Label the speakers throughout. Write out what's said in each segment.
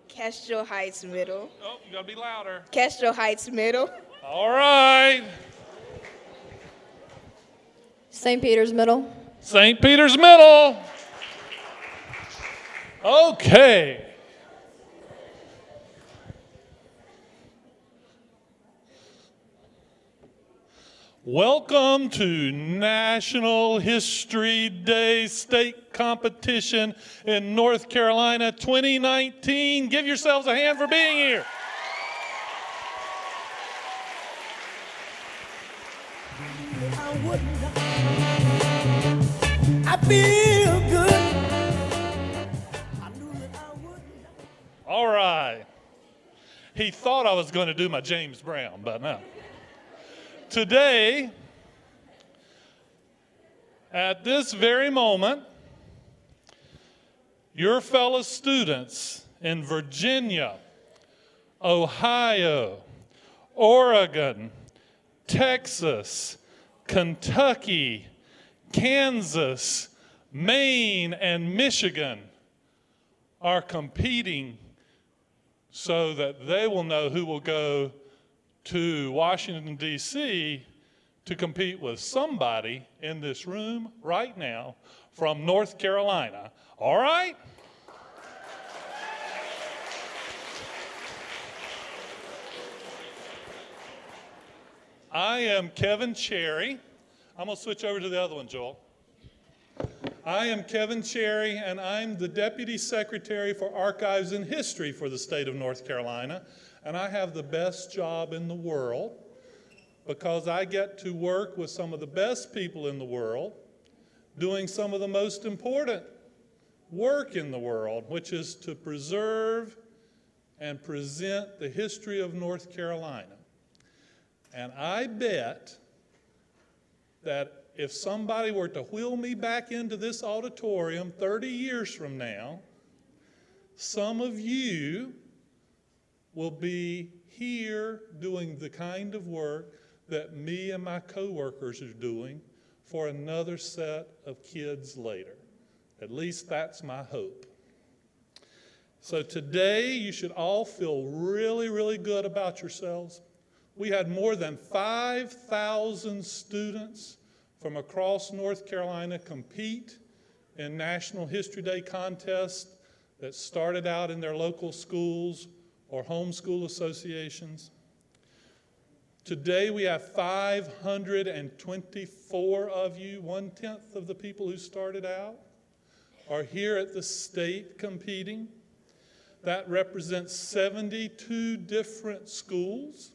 Speaker 1: Castro Heights Middle.
Speaker 2: Oh, you gotta be louder.
Speaker 1: Castro Heights Middle.
Speaker 2: All right.
Speaker 3: St. Peter's Middle.
Speaker 2: St. Peter's Middle. Okay. Welcome to National History Day State Competition in North Carolina 2019. Give yourselves a hand for being here.
Speaker 4: I feel good. I knew that I would.
Speaker 2: All right. He thought I was going to do my James Brown, but no. Today, at this very moment, your fellow students in Virginia, Ohio, Oregon, Texas, Kentucky, Kansas, Maine, and Michigan are competing so that they will know who will go to Washington, D.C. to compete with somebody in this room right now from North Carolina. All right? I am Kevin Cherry. I'm going to switch over to the other one, Joel. I am Kevin Cherry, and I'm the Deputy Secretary for Archives and History for the state of North Carolina. And I have the best job in the world because I get to work with some of the best people in the world doing some of the most important work in the world, which is to preserve and present the history of North Carolina. And I bet that if somebody were to wheel me back into this auditorium 30 years from now, some of you will be here doing the kind of work that me and my coworkers are doing for another set of kids later. At least that's my hope. So today you should all feel really, really good about yourselves. We had more than 5,000 students from across North Carolina compete in National History Day contests that started out in their local schools or homeschool associations. Today we have 524 of you, 1/10 of the people who started out, are here at the state competing. That represents 72 different schools.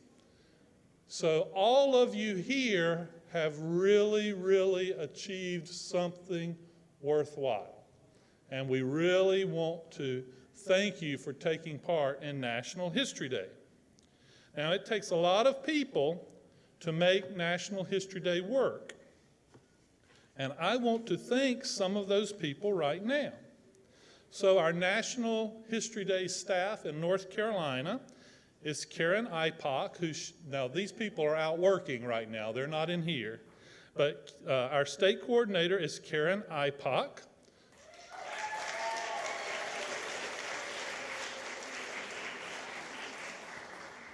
Speaker 2: So all of you here have really, really achieved something worthwhile. And we really want to thank you for taking part in National History Day. Now, it takes a lot of people to make National History Day work. And I want to thank some of those people right now. So our National History Day staff in North Carolina is Karen Ipock, now these people are out working right now, they're not in here. But our state coordinator is Karen Ipock.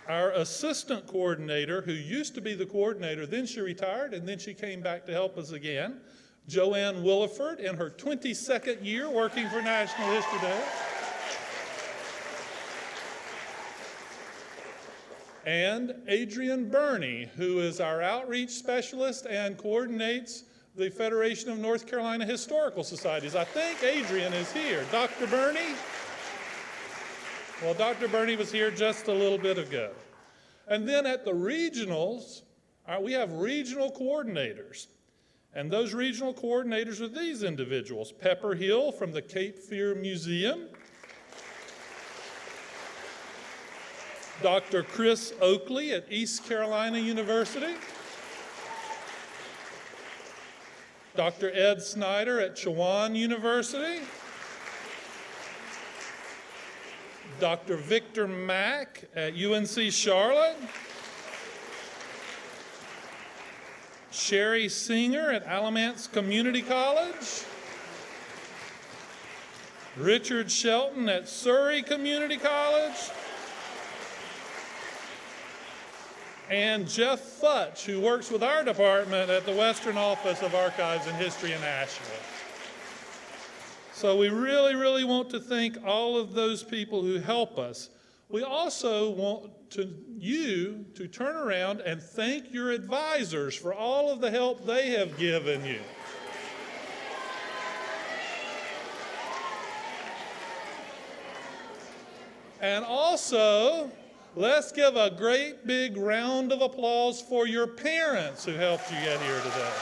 Speaker 2: Our assistant coordinator, who used to be the coordinator, then she retired, and then she came back to help us again, Joanne Williford, in her 22nd year working for National History Day. And Adrian Burney, who is our outreach specialist and coordinates the Federation of North Carolina Historical Societies. I think Adrian is here. Dr. Burney? Well, Dr. Burney was here just a little bit ago. And then at the regionals, we have regional coordinators. And those regional coordinators are these individuals. Pepper Hill from the Cape Fear Museum. Dr. Chris Oakley at East Carolina University. Dr. Ed Snyder at Chowan University. Dr. Victor Mack at UNC Charlotte. Sherry Singer at Alamance Community College. Richard Shelton at Surrey Community College, and Jeff Futch, who works with our department at the Western Office of Archives and History in Asheville. So we really, really want to thank all of those people who help us. We also want you to turn around and thank your advisors for all of the help they have given you. And also, let's give a great big round of applause for your parents who helped you get here today.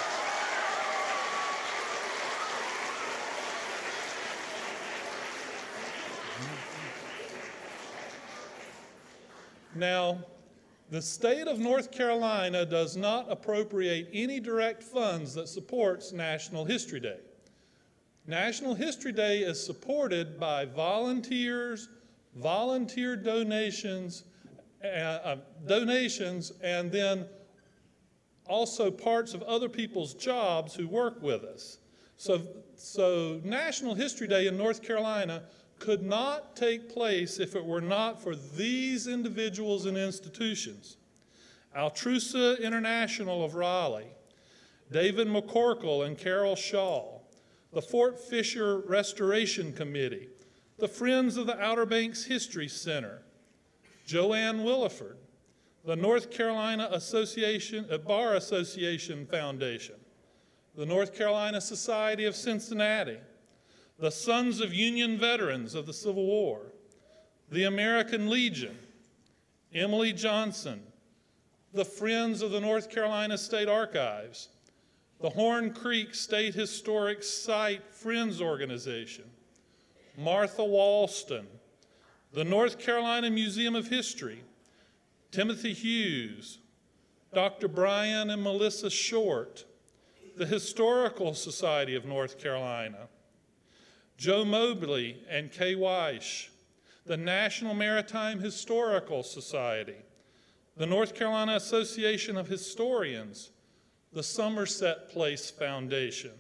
Speaker 2: Now, the state of North Carolina does not appropriate any direct funds that supports National History Day. National History Day is supported by volunteers, volunteer donations, and then also parts of other people's jobs who work with us. So National History Day in North Carolina could not take place if it were not for these individuals and institutions. Altrusa International of Raleigh, David McCorkle and Carol Shaw, the Fort Fisher Restoration Committee, the Friends of the Outer Banks History Center, Joanne Williford, the North Carolina Bar Association Foundation, the North Carolina Society of Cincinnati, the Sons of Union Veterans of the Civil War, the American Legion, Emily Johnson, the Friends of the North Carolina State Archives, the Horn Creek State Historic Site Friends Organization, Martha Walston, the North Carolina Museum of History, Timothy Hughes, Dr. Brian and Melissa Short, the Historical Society of North Carolina, Joe Mobley and Kay Weish, the National Maritime Historical Society, the North Carolina Association of Historians, the Somerset Place Foundation.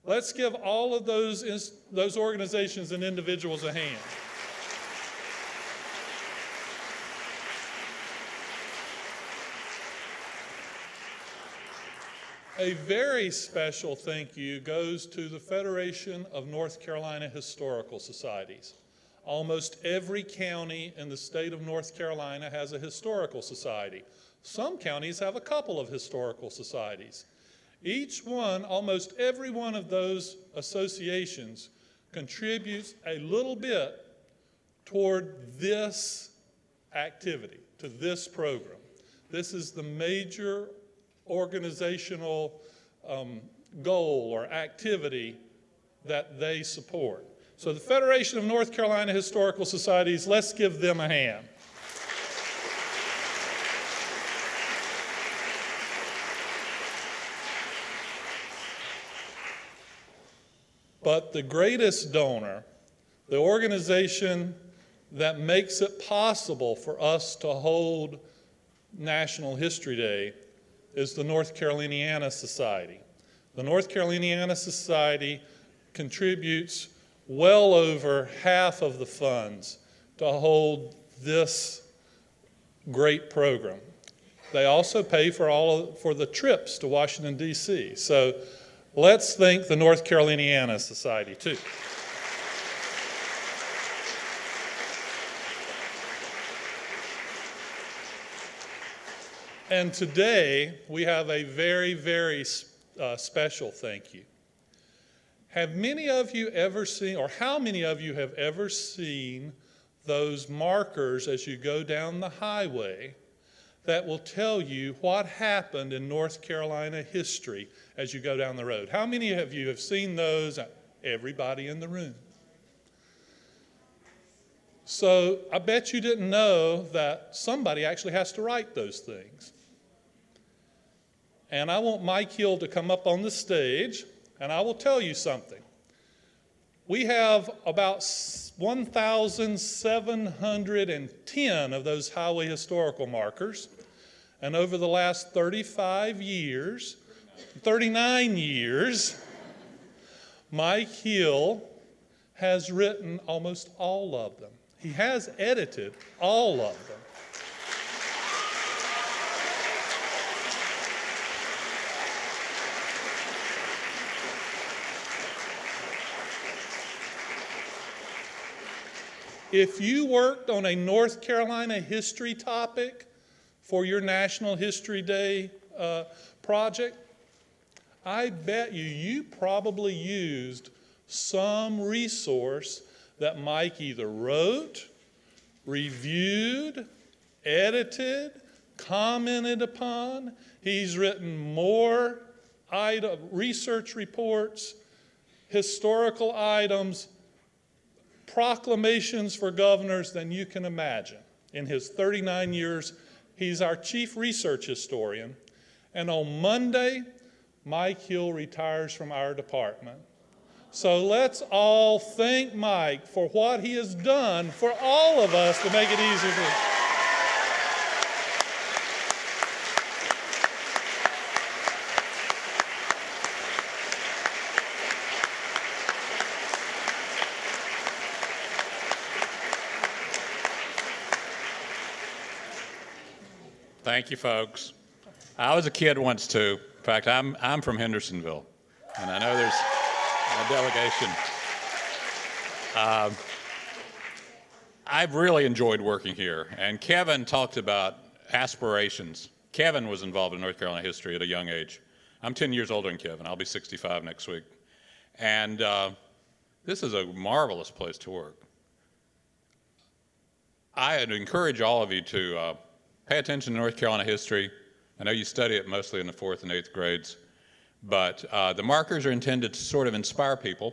Speaker 2: Let's give all of those organizations and individuals a hand. A very special thank you goes to the Federation of North Carolina Historical Societies. Almost every county in the state of North Carolina has a historical society. Some counties have a couple of historical societies. Each one, almost every one of those associations contributes a little bit toward this activity, to this program. This is the major organizational goal or activity that they support. So the Federation of North Carolina Historical Societies, let's give them a hand. But the greatest donor, the organization that makes it possible for us to hold National History Day, is the North Caroliniana Society. The North Caroliniana Society contributes well over half of the funds to hold this great program. They also pay for the trips to Washington, D.C. So let's thank the North Caroliniana Society too. And today, we have a very, very special thank you. Have many of you ever seen, or how many of you have ever seen those markers as you go down the highway that will tell you what happened in North Carolina history as you go down the road? How many of you have seen those? Everybody in the room. So I bet you didn't know that somebody actually has to write those things. And I want Mike Hill to come up on the stage, and I will tell you something. We have about 1,710 of those highway historical markers. And over the last 39 years, Mike Hill has written almost all of them. He has edited all of them. If you worked on a North Carolina history topic for your National History Day project, I bet you probably used some resource that Mike either wrote, reviewed, edited, commented upon. He's written more research reports, historical items, proclamations for governors than you can imagine. In his 39 years, he's our chief research historian. And on Monday, Mike Hill retires from our department. So let's all thank Mike for what he has done for all of us to make it easier for us.
Speaker 5: Thank you, folks. I was a kid once, too. In fact, I'm from Hendersonville, and I know there's a delegation. I've really enjoyed working here, and Kevin talked about aspirations. Kevin was involved in North Carolina history at a young age. I'm 10 years older than Kevin. I'll be 65 next week. And this is a marvelous place to work. I'd encourage all of you to pay attention to North Carolina history. I know you study it mostly in the 4th and 8th grades, but the markers are intended to sort of inspire people.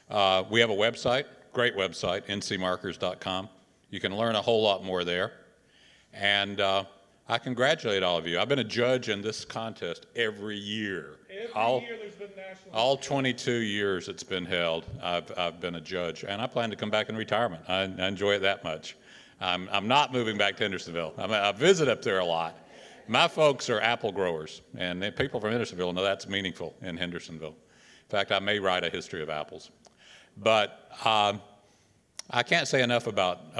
Speaker 5: We have a website, great website, ncmarkers.com. You can learn a whole lot more there. And I congratulate all of you. I've been a judge in this contest every year.
Speaker 2: Every year there's been national.
Speaker 5: All 22 years it's been held, I've been a judge, and I plan to come back in retirement. I enjoy it that much. I'm not moving back to Hendersonville. I visit up there a lot. My folks are apple growers, and people from Hendersonville know that's meaningful in Hendersonville. In fact, I may write a history of apples. But I can't say enough about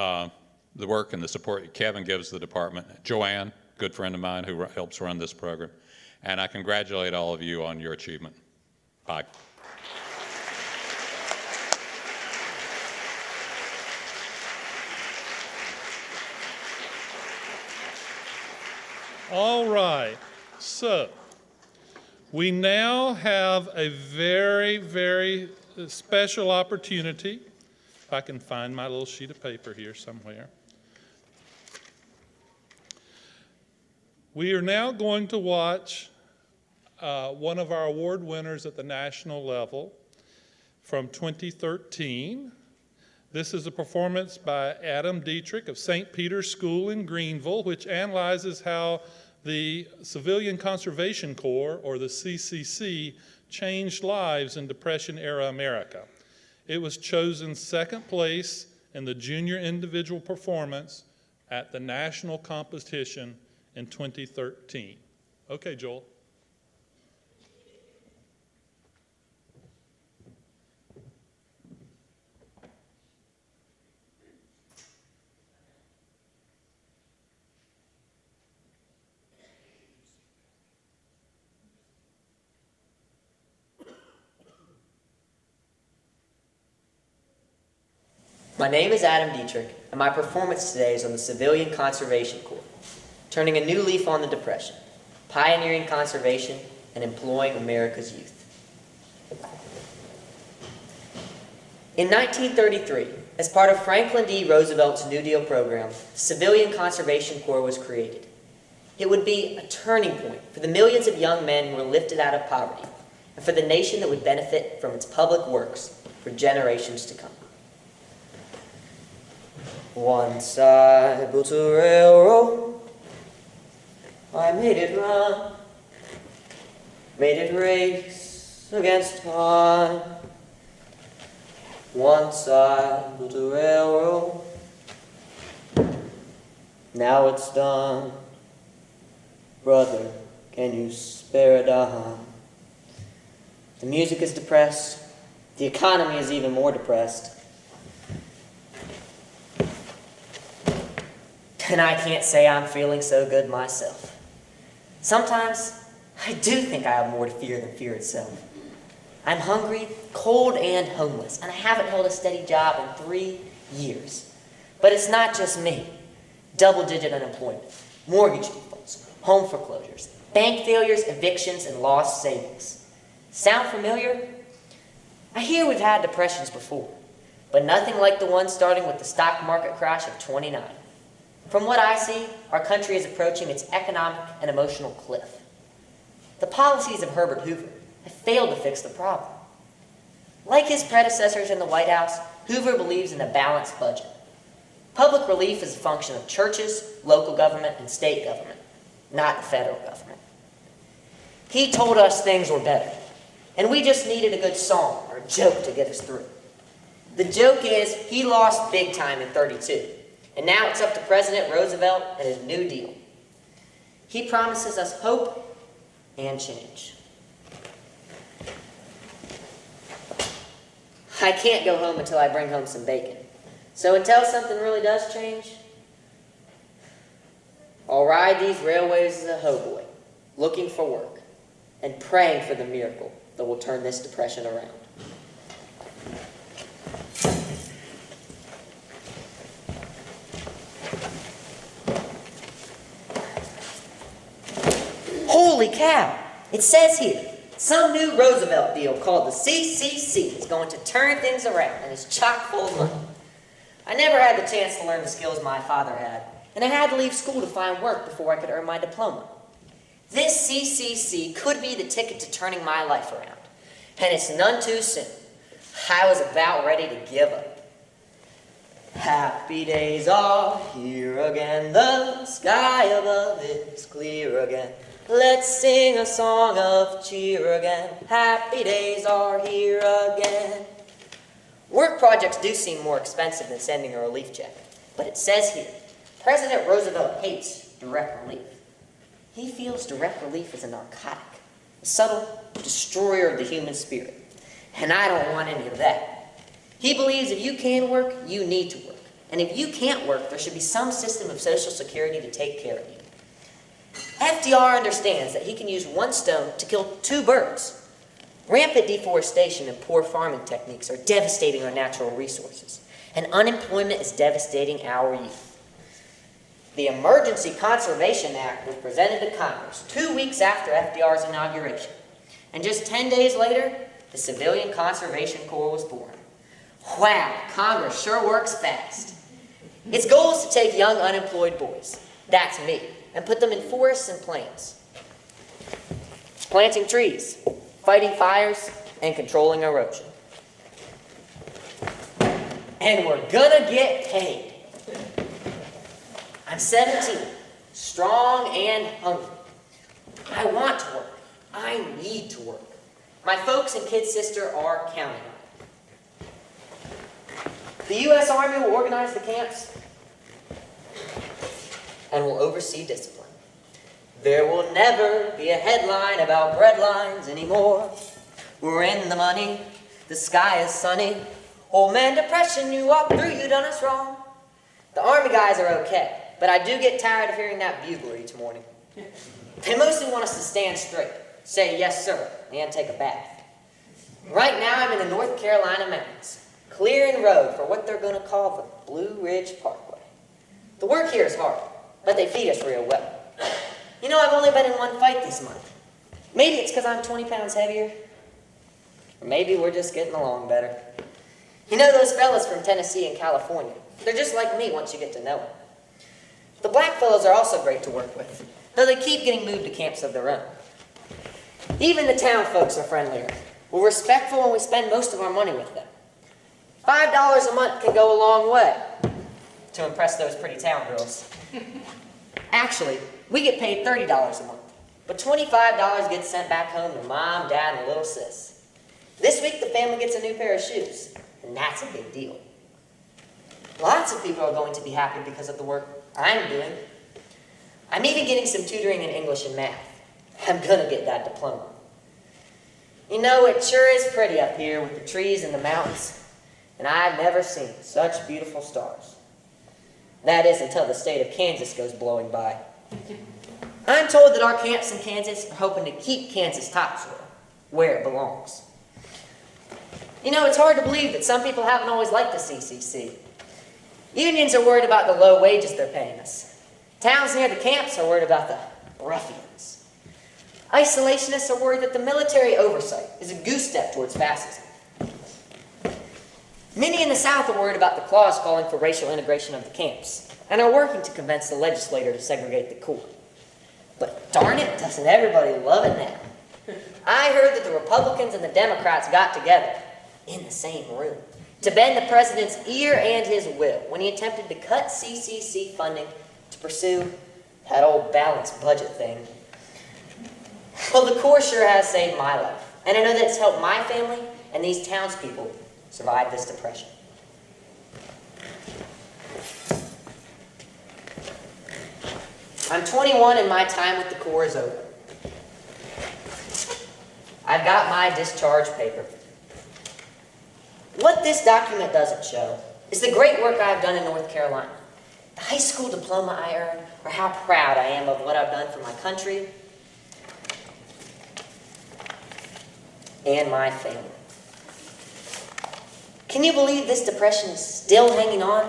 Speaker 5: the work and the support Kevin gives the department. Joanne, good friend of mine who helps run this program. And I congratulate all of you on your achievement. Bye.
Speaker 2: All right, so we now have a very, very special opportunity. If I can find my little sheet of paper here somewhere. We are now going to watch one of our award winners at the national level from 2013. This is a performance by Adam Dietrich of St. Peter's School in Greenville, which analyzes how the Civilian Conservation Corps, or the CCC, changed lives in Depression-era America. It was chosen second place in the junior individual performance at the national competition in 2013. Okay, Joel.
Speaker 6: My name is Adam Dietrich, and my performance today is on the Civilian Conservation Corps, turning a new leaf on the Depression, pioneering conservation, and employing America's youth. In 1933, as part of Franklin D. Roosevelt's New Deal program, the Civilian Conservation Corps was created. It would be a turning point for the millions of young men who were lifted out of poverty, and for the nation that would benefit from its public works for generations to come. Once I built a railroad, I made it run, made it race against time. Once I built a railroad, now it's done. Brother, can you spare a dime? The music is depressed, The economy is even more depressed. And I can't say I'm feeling so good myself. Sometimes I do think I have more to fear than fear itself. I'm hungry, cold, and homeless, and I haven't held a steady job in 3 years. But it's not just me. Double-digit unemployment, mortgage defaults, home foreclosures, bank failures, evictions, and lost savings. Sound familiar? I hear we've had depressions before, but nothing like the one starting with the stock market crash of '29. From what I see, our country is approaching its economic and emotional cliff. The policies of Herbert Hoover have failed to fix the problem. Like his predecessors in the White House, Hoover believes in a balanced budget. Public relief is a function of churches, local government, and state government, not the federal government. He told us things were better, and we just needed a good song or a joke to get us through. The joke is he lost big time in '32, and now it's up to President Roosevelt and his New Deal. He promises us hope and change. I can't go home until I bring home some bacon. So until something really does change, I'll ride these railways as a hoboy, looking for work, and praying for the miracle that will turn this depression around. Holy cow! It says here, some new Roosevelt deal called the CCC is going to turn things around and is chock full of money. I never had the chance to learn the skills my father had, and I had to leave school to find work before I could earn my diploma. This CCC could be the ticket to turning my life around, and it's none too soon. I was about ready to give up. Happy days are here again, the sky above is clear again. Let's sing a song of cheer again. Happy days are here again. Work projects do seem more expensive than sending a relief check, but it says here, President Roosevelt hates direct relief. He feels direct relief is a narcotic, a subtle destroyer of the human spirit, and I don't want any of that. He believes if you can work, you need to work, and if you can't work, there should be some system of Social Security to take care of you. FDR understands that he can use one stone to kill 2 birds. Rampant deforestation and poor farming techniques are devastating our natural resources, and unemployment is devastating our youth. The Emergency Conservation Act was presented to Congress 2 weeks after FDR's inauguration, and just 10 days later, the Civilian Conservation Corps was born. Wow, Congress sure works fast. Its goal is to take young unemployed boys, that's me, and put them in forests and plains, planting trees, fighting fires, and controlling erosion. And we're gonna get paid. I'm 17, strong and hungry. I want to work. I need to work. My folks and kid sister are counting on it. The U.S. Army will organize the camps and will oversee discipline. There will never be a headline about bread lines anymore. We're in the money, the sky is sunny. Old man depression, you walked through, you done us wrong. The Army guys are okay, but I do get tired of hearing that bugler each morning. They mostly want us to stand straight, say yes sir, and take a bath. Right now I'm in the North Carolina mountains, clearing the road for what they're going to call the Blue Ridge Parkway. The work here is hard, but they feed us real well. You know, I've only been in one fight this month. Maybe it's because I'm 20 pounds heavier. Or maybe we're just getting along better. You know those fellas from Tennessee and California? They're just like me once you get to know them. The black fellows are also great to work with, though they keep getting moved to camps of their own. Even the town folks are friendlier. We're respectful and we spend most of our money with them. $5 a month can go a long way to impress those pretty town girls. Actually, we get paid $30 a month, but $25 gets sent back home to mom, dad, and little sis. This week, the family gets a new pair of shoes, and that's a big deal. Lots of people are going to be happy because of the work I'm doing. I'm even getting some tutoring in English and math. I'm gonna get that diploma. You know, it sure is pretty up here with the trees and the mountains, and I've never seen such beautiful stars. That is until the state of Kansas goes blowing by. I'm told that our camps in Kansas are hoping to keep Kansas topsoil where it belongs. You know, it's hard to believe that some people haven't always liked the CCC. Unions are worried about the low wages they're paying us. Towns near the camps are worried about the ruffians. Isolationists are worried that the military oversight is a goose step towards fascism. Many in the South are worried about the clause calling for racial integration of the camps and are working to convince the legislature to segregate the Corps. But darn it, doesn't everybody love it now? I heard that the Republicans and the Democrats got together in the same room to bend the president's ear and his will when he attempted to cut CCC funding to pursue that old balanced budget thing. Well, the Corps sure has saved my life, and I know that it's helped my family and these townspeople survive this depression. I'm 21 and my time with the Corps is over. I've got my discharge paper. What this document doesn't show is the great work I've done in North Carolina, the high school diploma I earned, or how proud I am of what I've done for my country and my family. Can you believe this depression is still hanging on?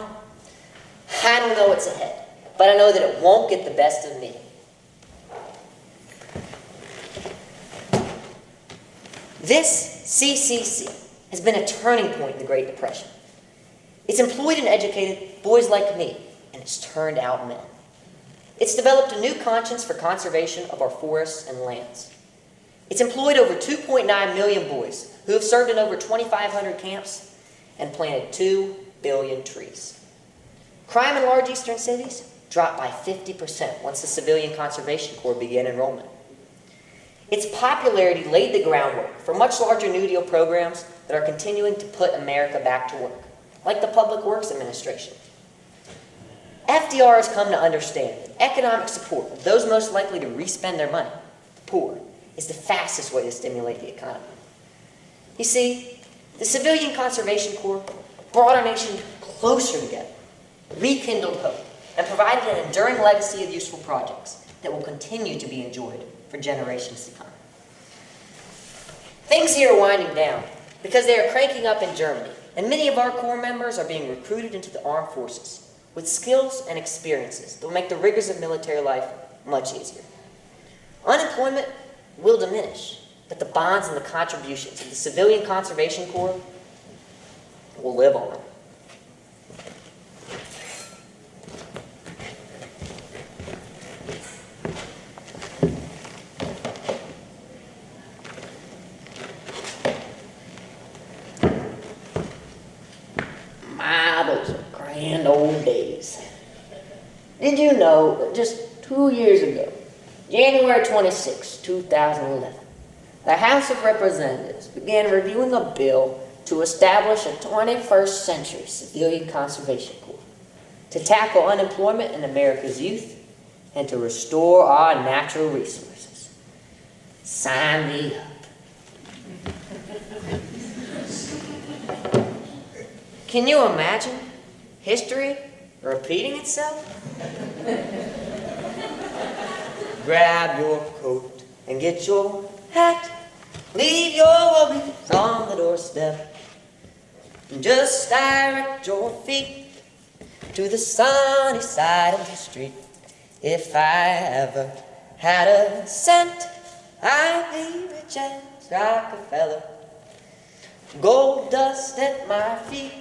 Speaker 6: I don't know what's ahead, but I know that it won't get the best of me. This CCC has been a turning point in the Great Depression. It's employed and educated boys like me, and it's turned out men. It's developed a new conscience for conservation of our forests and lands. It's employed over 2.9 million boys who have served in over 2,500 camps and planted 2 billion trees. Crime in large eastern cities dropped by 50% once the Civilian Conservation Corps began enrollment. Its popularity laid the groundwork for much larger New Deal programs that are continuing to put America back to work, like the Public Works Administration. FDR has come to understand that economic support of those most likely to re-spend their money, the poor, is the fastest way to stimulate the economy. You see, the Civilian Conservation Corps brought our nation closer together, rekindled hope, and provided an enduring legacy of useful projects that will continue to be enjoyed for generations to come. Things here are winding down because they are cranking up in Germany, and many of our Corps members are being recruited into the armed forces with skills and experiences that will make the rigors of military life much easier. Unemployment will diminish, but the bonds and the contributions of the Civilian Conservation Corps will live on. My, those are grand old days. Did you know that just 2 years ago, January 26, 2011, the House of Representatives began reviewing a bill to establish a 21st century Civilian Conservation Corps to tackle unemployment in America's youth and to restore our natural resources. Sign me up. Can you imagine history repeating itself? Grab your coat and get your hat. Leave your worries on the doorstep. And just direct your feet to the sunny side of the street. If I ever had a cent, I'd be rich as Rockefeller. Gold dust at my feet,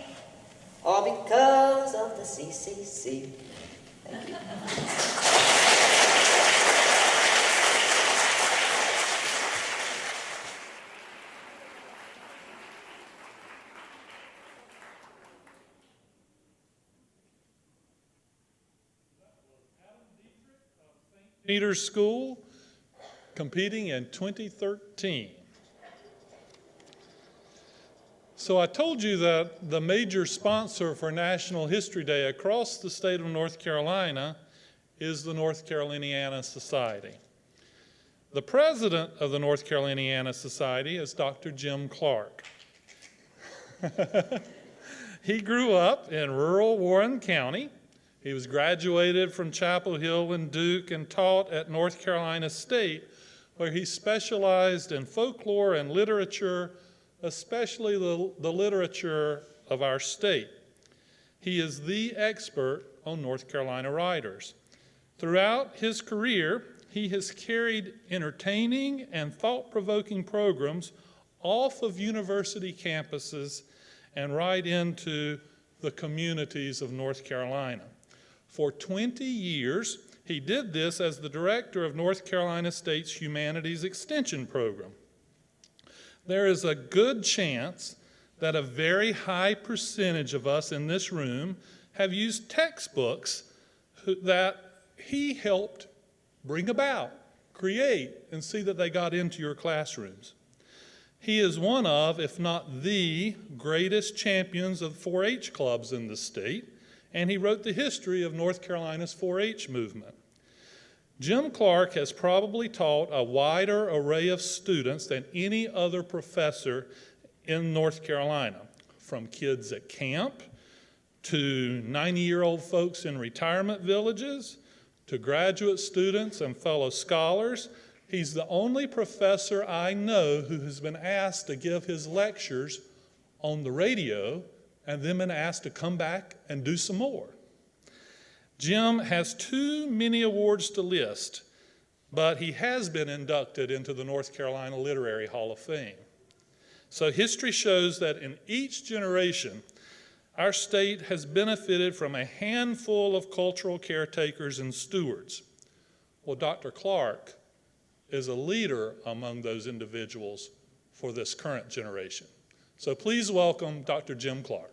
Speaker 6: all because of the CCC. Thank you.
Speaker 2: Peter's School, competing in 2013. So I told you that the major sponsor for National History Day across the state of North Carolina is the North Caroliniana Society. The president of the North Caroliniana Society is Dr. Jim Clark. He grew up in rural Warren County. He was graduated from Chapel Hill and Duke and taught at North Carolina State, where he specialized in folklore and literature, especially the literature of our state. He is the expert on North Carolina writers. Throughout his career, he has carried entertaining and thought-provoking programs off of university campuses and right into the communities of North Carolina. For 20 years, he did this as the director of North Carolina State's Humanities Extension Program. There is a good chance that a very high percentage of us in this room have used textbooks that he helped bring about, create, and see that they got into your classrooms. He is one of, if not the greatest champions of 4-H clubs in the state, and he wrote the history of North Carolina's 4-H movement. Jim Clark has probably taught a wider array of students than any other professor in North Carolina, from kids at camp to 90-year-old folks in retirement villages to graduate students and fellow scholars. He's the only professor I know who has been asked to give his lectures on the radio and then been asked to come back and do some more. Jim has too many awards to list, but he has been inducted into the North Carolina Literary Hall of Fame. So history shows that in each generation, our state has benefited from a handful of cultural caretakers and stewards. Well, Dr. Clark is a leader among those individuals for this current generation. So please welcome Dr. Jim Clark.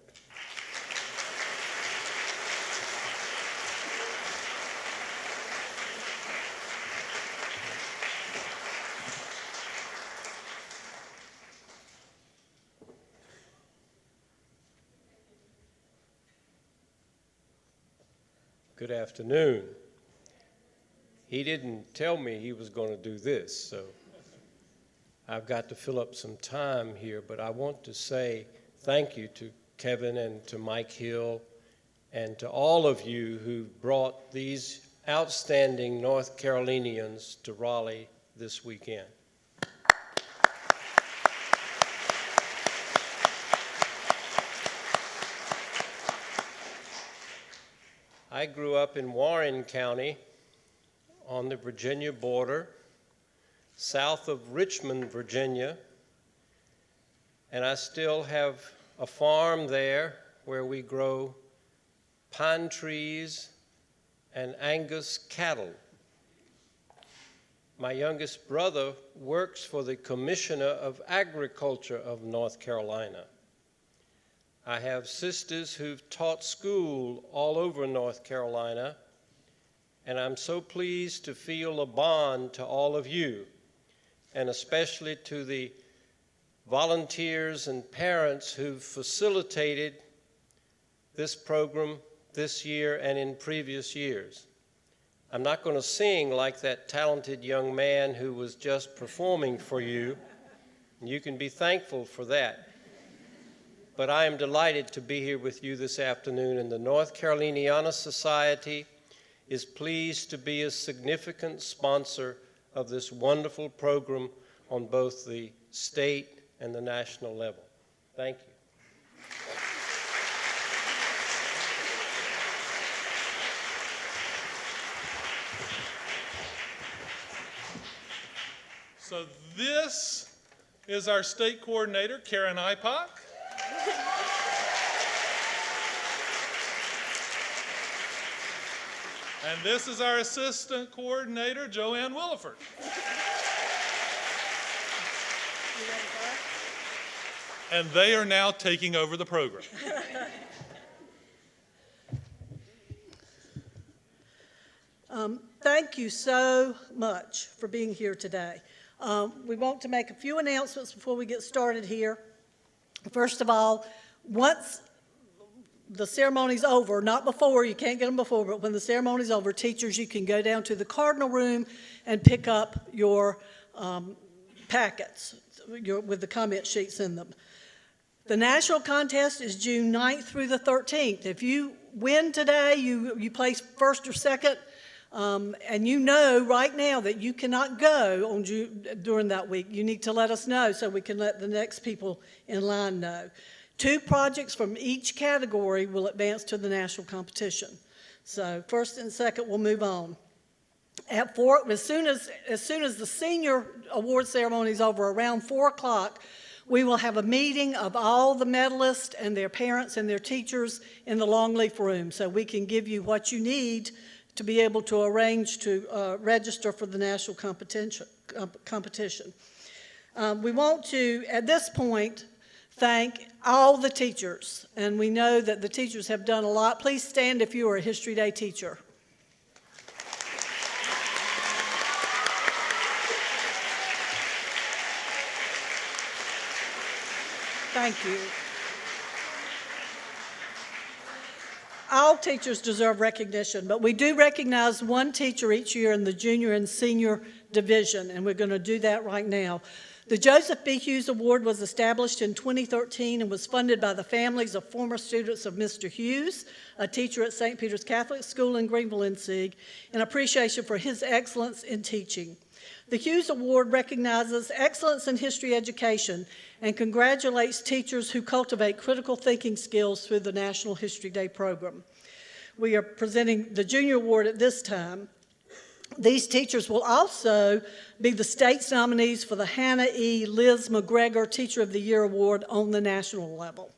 Speaker 7: Good afternoon. He didn't tell me he was going to do this, so I've got to fill up some time here, but I want to say thank you to Kevin and to Mike Hill and to all of you who brought these outstanding North Carolinians to Raleigh this weekend. I grew up in Warren County on the Virginia border, south of Richmond, Virginia, and I still have a farm there where we grow pine trees and Angus cattle. My youngest brother works for the Commissioner of Agriculture of North Carolina. I have sisters who've taught school all over North Carolina, and I'm so pleased to feel a bond to all of you, and especially to the volunteers and parents who've facilitated this program this year and in previous years. I'm not going to sing like that talented young man who was just performing for you. You can be thankful for that. But I am delighted to be here with you this afternoon, and the North Caroliniana Society is pleased to be a significant sponsor of this wonderful program on both the state and the national level. Thank you.
Speaker 2: So this is our state coordinator, Karen Ipock. And this is our assistant coordinator, Joanne Williford. And they are now taking over the program.
Speaker 8: Thank you so much for being here today. We want to make a few announcements before we get started here. First of all, once the ceremony's over, not before, you can't get them before, but when the ceremony's over, teachers, you can go down to the Cardinal Room and pick up your packets with the comment sheets in them. The national contest is June 9th through the 13th. If you win today, you place first or second, and you know right now that you cannot go during that week. You need to let us know so we can let the next people in line know. 2 projects from each category will advance to the national competition. So first and second will move on. As soon as the senior award ceremony is over, around 4 o'clock, we will have a meeting of all the medalists and their parents and their teachers in the Longleaf Room, so we can give you what you need to be able to arrange to register for the national competition. We want to, at this point, thank all the teachers, and we know that the teachers have done a lot. Please stand if you are a History Day teacher. Thank you. All teachers deserve recognition, but we do recognize one teacher each year in the junior and senior division, and we're going to do that right now. The Joseph B. Hughes Award was established in 2013 and was funded by the families of former students of Mr. Hughes, a teacher at St. Peter's Catholic School in Greenville, NC, in appreciation for his excellence in teaching. The Hughes Award recognizes excellence in history education and congratulates teachers who cultivate critical thinking skills through the National History Day program. We are presenting the Junior Award at this time. These teachers will also be the state's nominees for the Hannah E. Liz McGregor Teacher of the Year Award on the national level.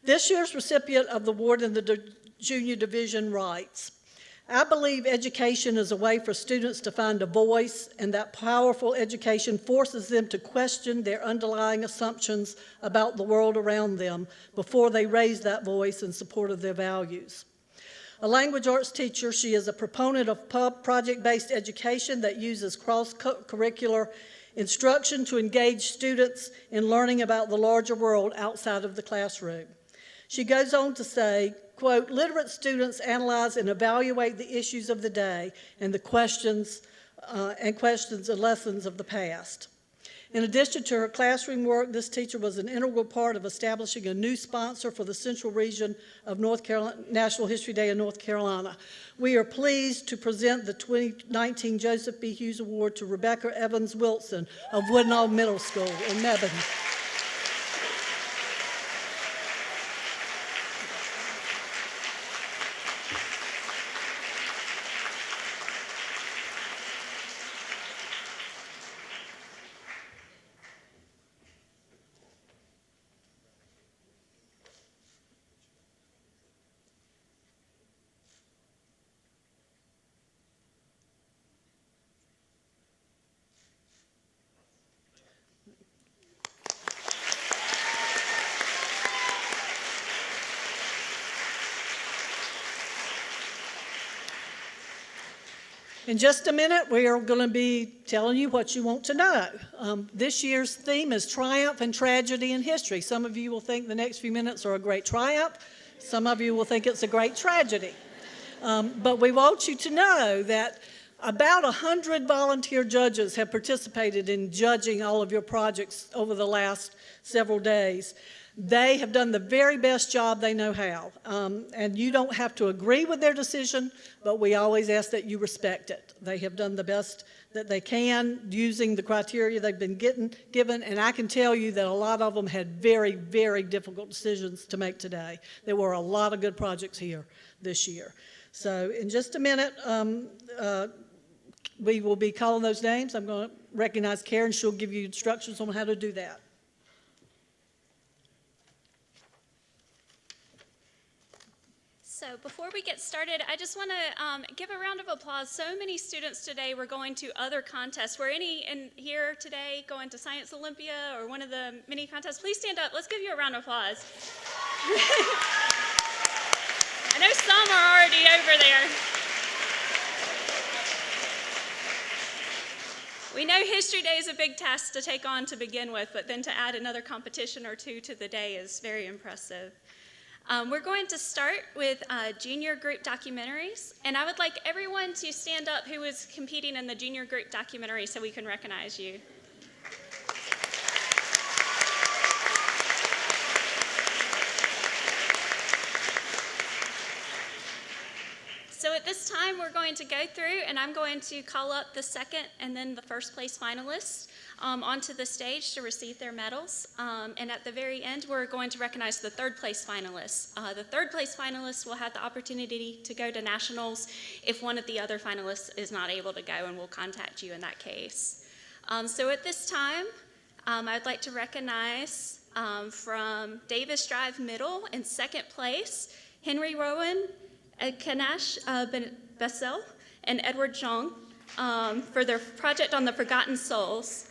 Speaker 8: This year's recipient of the award in the Junior Division writes, "I believe education is a way for students to find a voice, and that powerful education forces them to question their underlying assumptions about the world around them before they raise that voice in support of their values. A language arts teacher, she is a proponent of project-based education that uses cross-curricular instruction to engage students in learning about the larger world outside of the classroom." She goes on to say, quote, "Literate students analyze and evaluate the issues of the day and the questions and lessons of the past." In addition to her classroom work, this teacher was an integral part of establishing a new sponsor for the Central Region of North Carolina, National History Day in North Carolina. We are pleased to present the 2019 Joseph B. Hughes Award to Rebecca Evans Wilson of Woodnall Middle School in Mebane. In just a minute, we are going to be telling you what you want to know. This year's theme is triumph and tragedy in history. Some of you will think the next few minutes are a great triumph. Some of you will think it's a great tragedy. But we want you to know that about 100 volunteer judges have participated in judging all of your projects over the last several days. They have done the very best job they know how, and you don't have to agree with their decision, but we always ask that you respect it. They have done the best that they can using the criteria they've been given, and I can tell you that a lot of them had very, very difficult decisions to make today. There were a lot of good projects here this year. So in just a minute, we will be calling those names. I'm going to recognize Karen. She'll give you instructions on how to do that.
Speaker 9: So before we get started, I just want to give a round of applause. So many students today were going to other contests. Were any in here today going to Science Olympia or one of the mini contests? Please stand up. Let's give you a round of applause. I know some are already over there. We know History Day is a big task to take on to begin with, but then to add another competition or two to the day is very impressive. We're going to start with junior group documentaries, and I would like everyone to stand up who is competing in the junior group documentary so we can recognize you. So at this time, we're going to go through, and I'm going to call up the second and then the first place finalists onto the stage to receive their medals. And at the very end, we're going to recognize the third place finalists. The third place finalists will have the opportunity to go to nationals if one of the other finalists is not able to go, and we'll contact you in that case. So at this time, I'd like to recognize from Davis Drive Middle in second place, Henry Rowan, Kanash Bessel, and Edward Zhang for their project on the Forgotten Souls.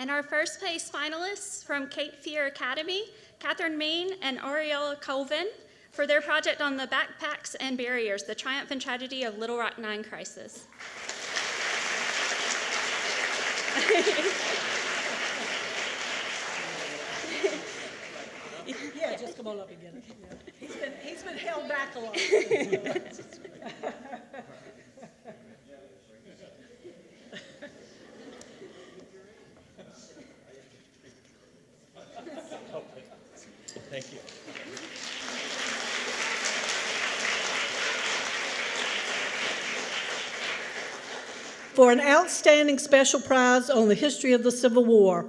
Speaker 9: And our first place finalists from Cape Fear Academy, Catherine Main and Ariella Colvin, for their project on the backpacks and barriers, the triumph and tragedy of Little Rock 9 crisis.
Speaker 8: Yeah, just come on up and get it. Yeah. He's been held back a lot.
Speaker 7: Thank you.
Speaker 8: For an outstanding special prize on the history of the Civil War,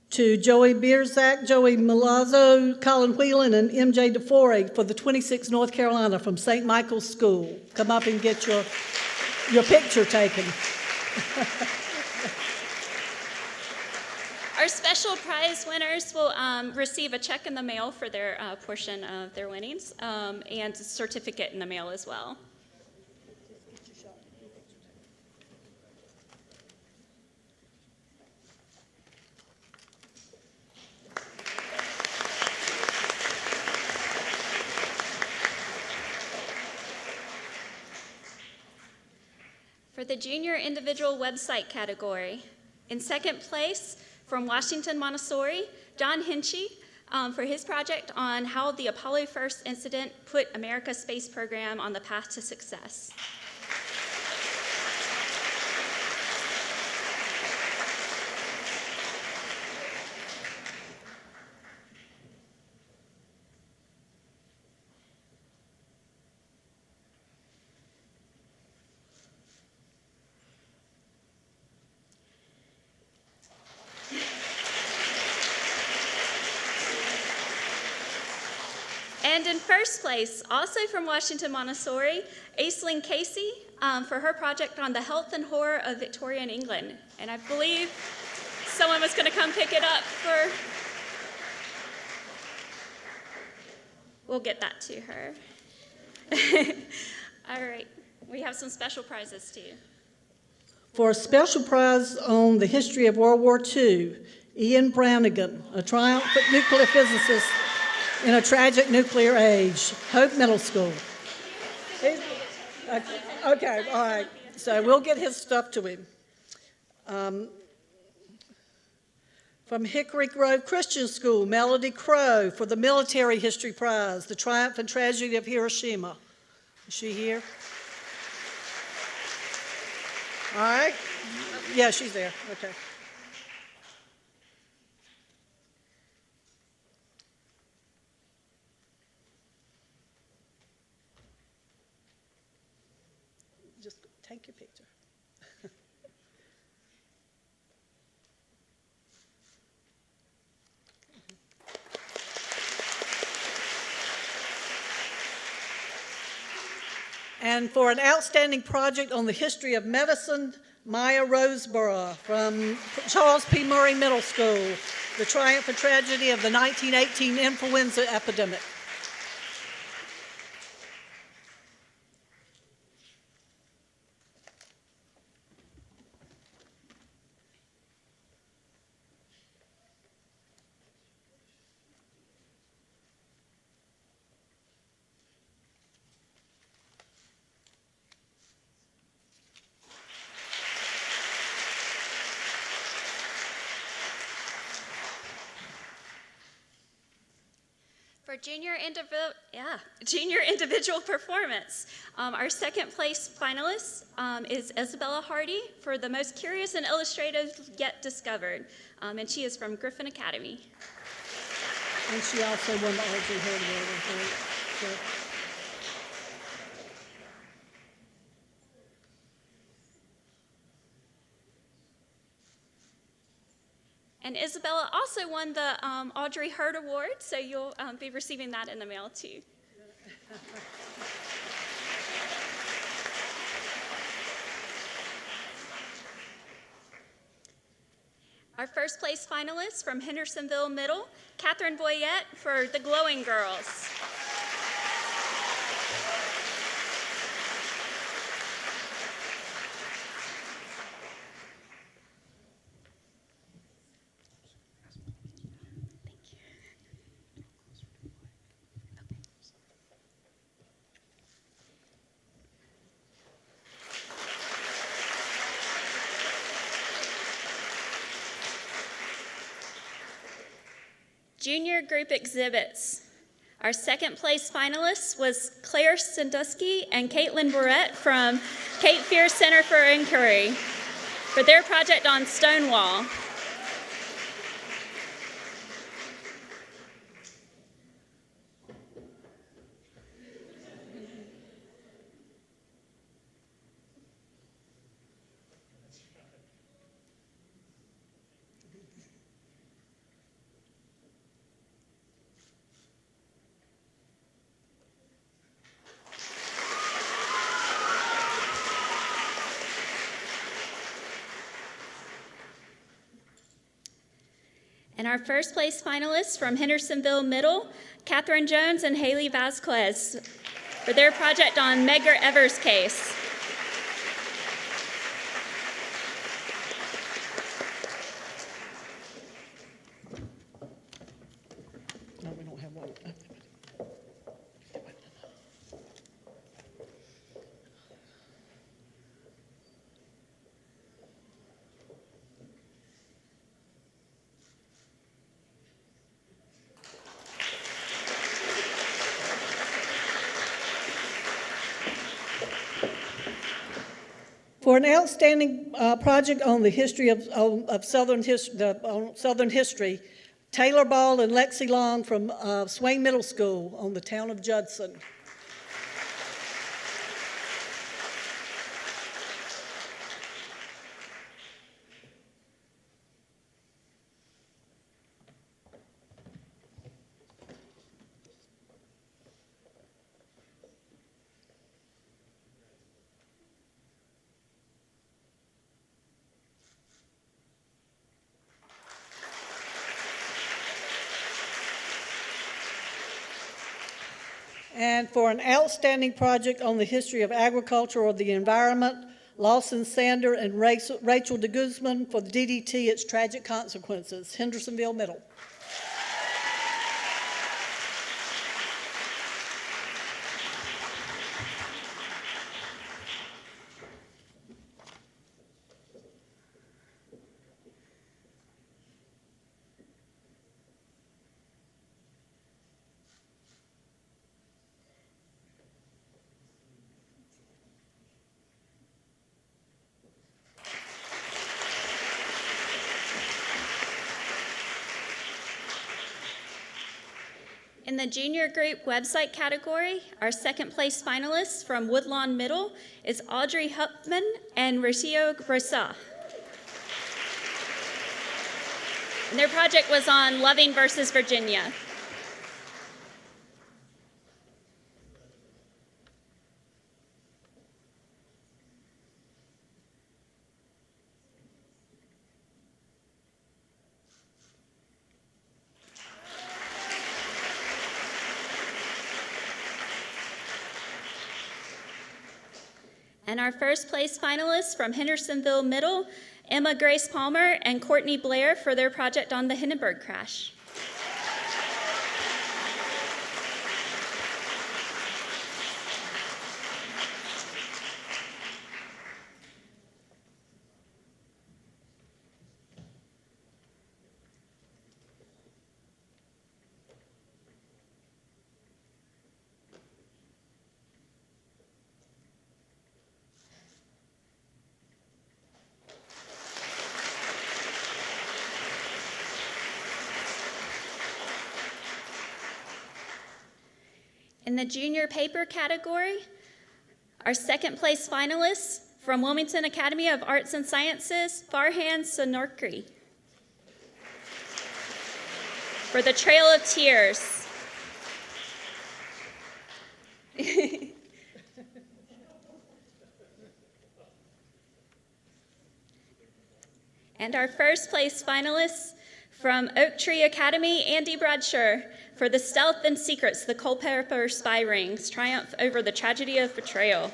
Speaker 8: to Joey Bierzak, Joey Milazzo, Colin Whelan, and MJ DeFore for the 26th North Carolina from St. Michael's School. Come up and get your picture taken.
Speaker 9: Our special prize winners will receive a check in the mail for their portion of their winnings and a certificate in the mail as well. For the junior individual website category, in second place, from Washington Montessori, John Hinchy, for his project on how the Apollo 1st incident put America's space program on the path to success. And in first place, also from Washington Montessori, Aisling Casey for her project on the health and horror of Victorian England. And I believe someone was going to come pick it up for... We'll get that to her. All right, we have some special prizes too.
Speaker 8: For a special prize on the history of World War II, Ian Brownigan, a triumphant nuclear physicist in a tragic nuclear age, Hope Middle School. Okay, all right. So we'll get his stuff to him. From Hickory Grove Christian School, Melody Crow for the Military History Prize, the Triumph and Tragedy of Hiroshima. Is she here? All right. Yeah, she's there. Okay. Just take your picture. And for an outstanding project on the history of medicine, Maya Roseborough from Charles P. Murray Middle School, the triumph and tragedy of the 1918 influenza epidemic.
Speaker 9: For junior individual performance, our second place finalist is Isabella Hardy for the most curious and illustrative yet discovered, and she is from Griffin Academy.
Speaker 8: And she also won the Audrey Hurd Award.
Speaker 9: And Isabella also won the Audrey Hurd Award, so you'll be receiving that in the mail too. Our first place finalist from Hendersonville Middle, Catherine Boyette for the Glowing Girls. Junior group exhibits. Our second place finalists was Claire Sandusky and Caitlin Barrett from Cape Fear Center for Inquiry for their project on Stonewall. And our first place finalists from Hendersonville Middle, Catherine Jones and Haley Vasquez, for their project on Medgar Evers' case.
Speaker 8: No, we don't have one. For an outstanding project on the history of Southern history, Taylor Ball and Lexi Long from Swain Middle School on the town of Judson. And for an outstanding project on the history of agriculture or the environment, Lawson Sander and Rachel de Guzman for the DDT, Its Tragic Consequences, Hendersonville Middle.
Speaker 9: In the junior group website category, our second place finalists from Woodlawn Middle is Audrey Hupman and Rocio Rosa. And their project was on Loving versus Virginia. And our first place finalists from Hendersonville Middle, Emma Grace Palmer and Courtney Blair for their project on the Hindenburg crash. In the junior paper category, our second place finalists from Wilmington Academy of Arts and Sciences, Farhan Sonorkri for the Trail of Tears. And our first place finalists from Oak Tree Academy, Andy Bradshaw for the Stealth and Secrets, the Culpeper Spy Rings, Triumph over the Tragedy of Betrayal.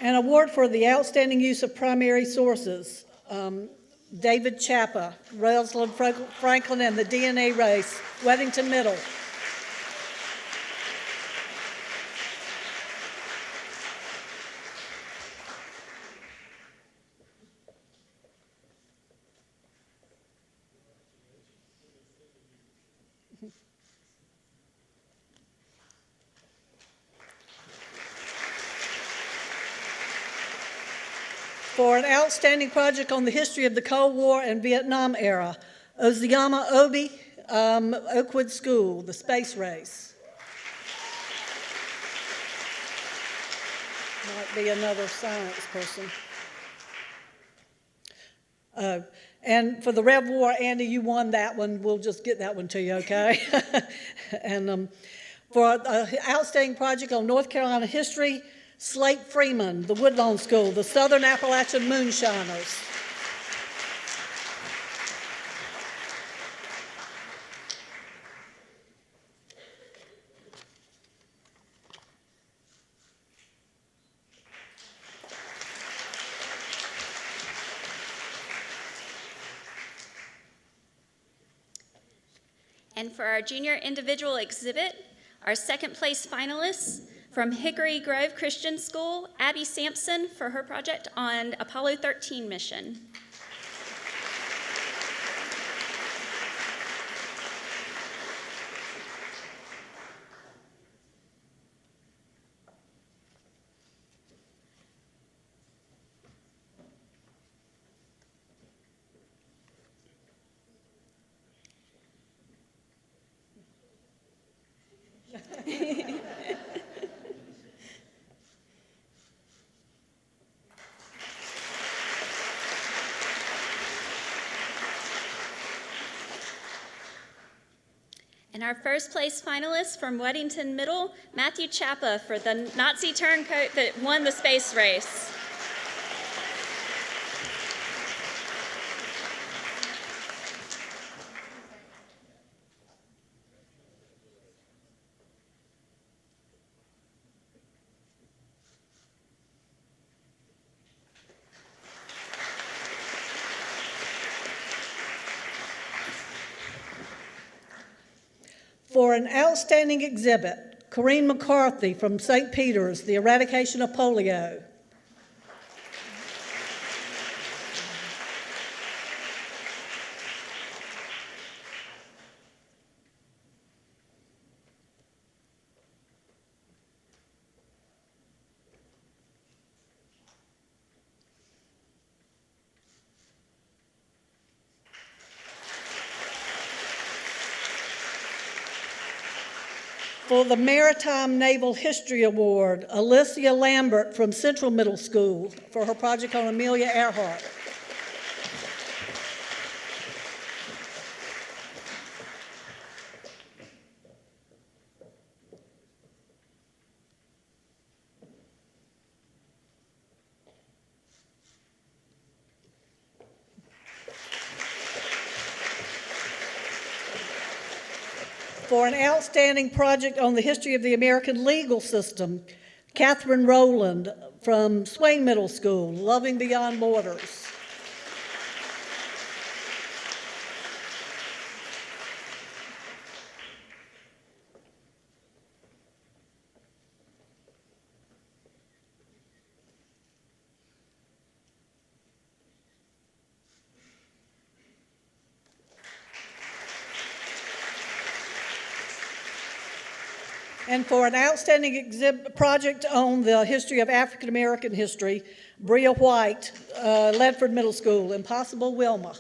Speaker 8: An award for the outstanding use of primary sources. David Chappa, Rosalind Franklin and the DNA Race, Weddington Middle. For an outstanding project on the history of the Cold War and Vietnam era, Oziyama Obi, Oakwood School, the Space Race. Might be another science person. And for the Rev War, Andy, you won that one. We'll just get that one to you, okay? And for an outstanding project on North Carolina history, Slate Freeman, the Woodlawn School, the Southern Appalachian Moonshiners.
Speaker 9: And for our junior individual exhibit, our second place finalists from Hickory Grove Christian School, Abby Sampson for her project on Apollo 13 mission. And our first place finalist from Weddington Middle, Matthew Chappa for the Nazi turncoat that won the space race.
Speaker 8: For an outstanding exhibit, Corrine McCarthy from St. Peter's, the eradication of polio. For the Maritime Naval History Award, Alicia Lambert from Central Middle School for her project on Amelia Earhart. For an outstanding project on the history of the American legal system, Catherine Rowland from Swain Middle School, Loving Beyond Borders. And for an outstanding project on the history of African American history, Bria White, Ledford Middle School, Impossible Wilma.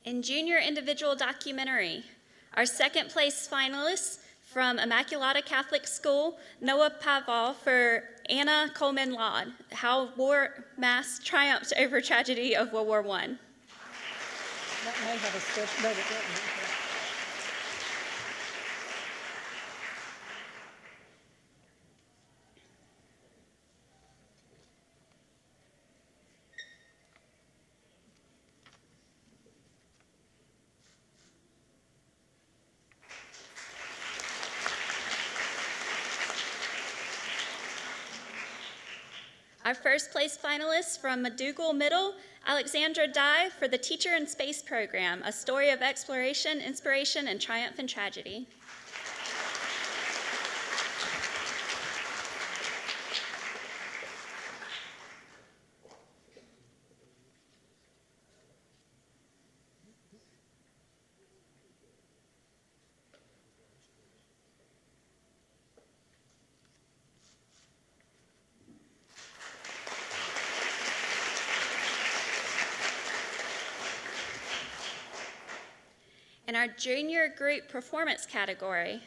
Speaker 9: In junior individual documentary, our second place finalists from Immaculata Catholic School, Noah Paval for Anna Coleman Laud, How War Mass Triumphed Over Tragedy of World War I.
Speaker 8: That may have a step, no, it doesn't.
Speaker 9: Our first place finalists from McDougall Middle, Alexandra Dye for the Teacher in Space program, a story of exploration, inspiration, and triumph and tragedy. In our junior group performance category,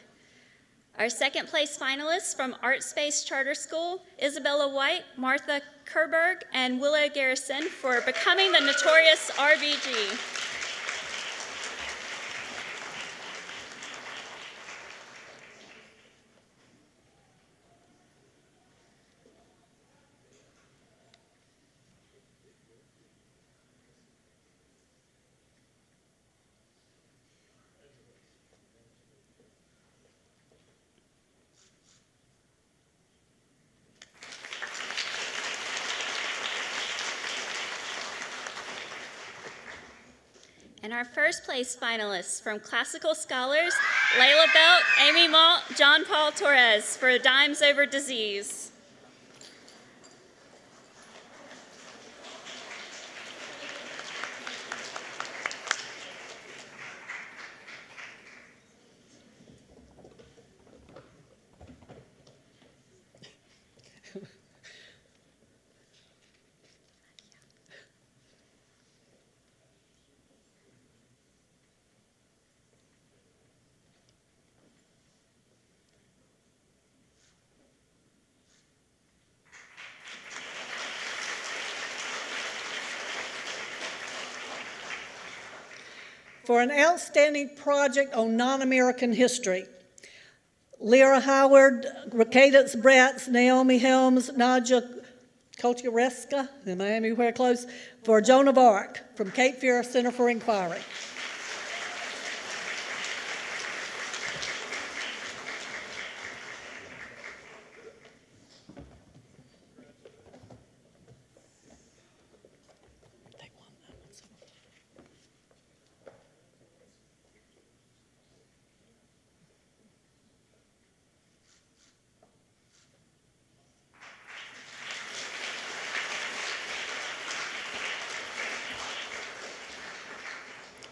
Speaker 9: our second place finalists from Art Space Charter School, Isabella White, Martha Kerberg, and Willow Garrison for Becoming the Notorious RBG. And our first place finalists from Classical Scholars, Layla Belt, Amy Malt, John Paul Torres for Dimes Over Disease.
Speaker 8: For an outstanding project on non-American history, Lyra Howard, Cadence Bratz, Naomi Helms, Nadja Kochareska, in Miami, where close, for Joan of Arc from Cape Fear Center for Inquiry.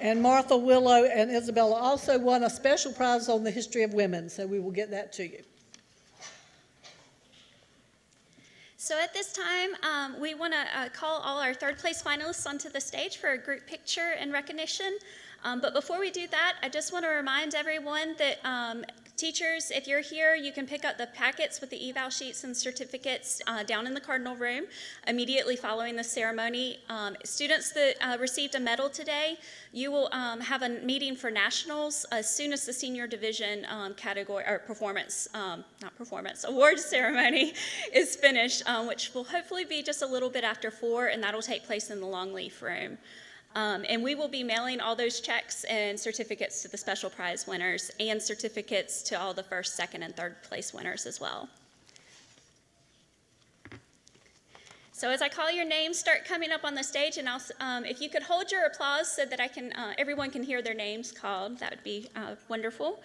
Speaker 8: And Martha, Willow, and Isabella also won a special prize on the history of women, so we will get that to you.
Speaker 9: So at this time, we want to call all our third place finalists onto the stage for a group picture and recognition. But before we do that, I just want to remind everyone that Teachers, if you're here, you can pick up the packets with the eval sheets and certificates down in the Cardinal Room immediately following the ceremony. Students that received a medal today, you will have a meeting for nationals as soon as the senior division category or award ceremony is finished, which will hopefully be just a little bit after 4, and that'll take place in the Longleaf Room. And we will be mailing all those checks and certificates to the special prize winners and certificates to all the first, second, and third place winners as well. So as I call your names, start coming up on the stage, and if you could hold your applause so that everyone can hear their names called, that would be wonderful.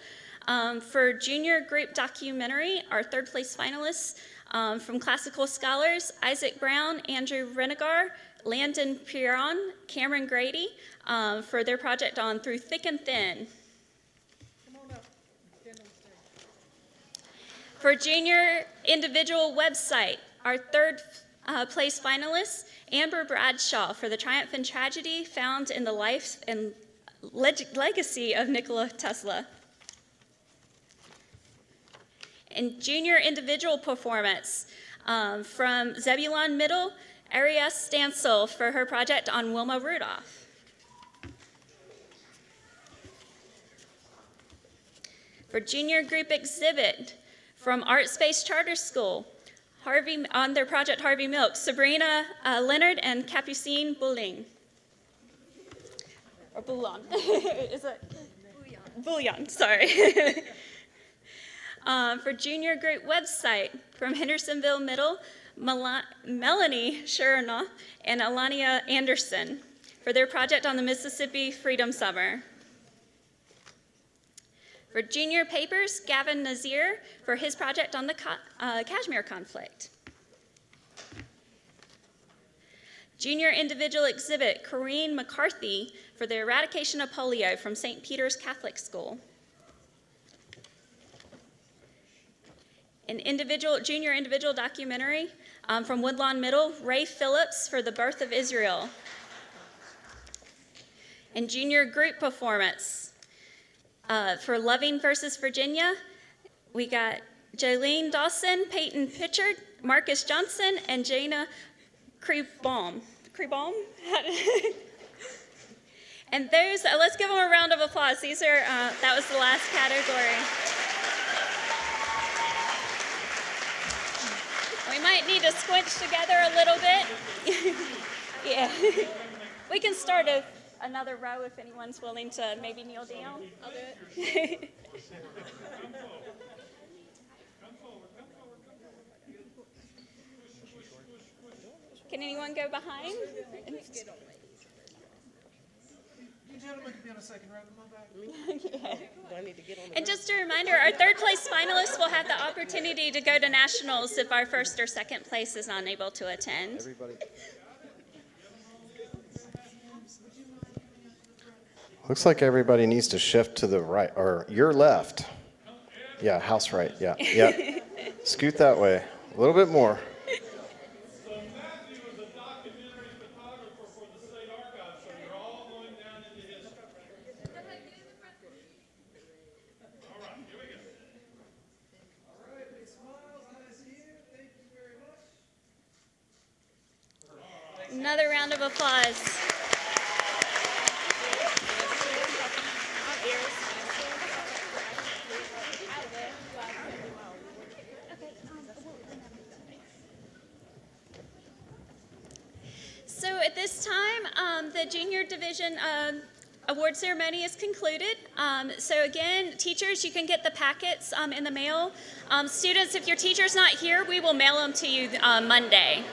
Speaker 9: For junior group documentary, our third place finalists from Classical Scholars, Isaac Brown, Andrew Renegar, Landon Piron, Cameron Grady, for their project on Through Thick and Thin. For junior individual website, our third place finalists, Amber Bradshaw for the Triumph and Tragedy found in the life and legacy of Nikola Tesla. And junior individual performance from Zebulon Middle, Arias Stansel for her project on Wilma Rudolph. For junior group exhibit from Art Space Charter School, on their project Harvey Milk, Sabrina Leonard and Capucine Bouling. Or Bouillon. Is it? Bouillon, sorry. For junior group website from Hendersonville Middle, Melanie Shernoff and Alania Anderson for their project on the Mississippi Freedom Summer. For junior papers, Gavin Nazir for his project on the Kashmir conflict. Junior individual exhibit, Corrine McCarthy for the eradication of polio from St. Peter's Catholic School. An junior individual documentary from Woodlawn Middle, Ray Phillips for the Birth of Israel. And junior group performance for Loving versus Virginia, we got Jolene Dawson, Peyton Pitchard, Marcus Johnson, and Jana Krebaum. And those, let's give them a round of applause. These are, that was the last category. We might need to squinch together a little bit. Yeah. We can start another row if anyone's willing to maybe kneel down. I'll do it. Can anyone go behind?
Speaker 4: Gentlemen can be on a second row. Come on back.
Speaker 9: Yeah. And just a reminder, our third place finalists will have the opportunity to go to nationals if our first or second place is unable to attend.
Speaker 10: Looks like everybody needs to shift to the right, or your left. Yeah, house right, yeah, yeah. Scoot that way, a little bit more.
Speaker 2: So Matthew is a documentary photographer for the State Archives, so you're all going down into history. All right, here we go.
Speaker 4: All right, big smiles, eyes here. Thank you very much.
Speaker 9: Another round of applause. So at this time, the junior division award ceremony is concluded. So again, teachers, you can get the packets in the mail. Students, if your teacher's not here, we will mail them to you Monday.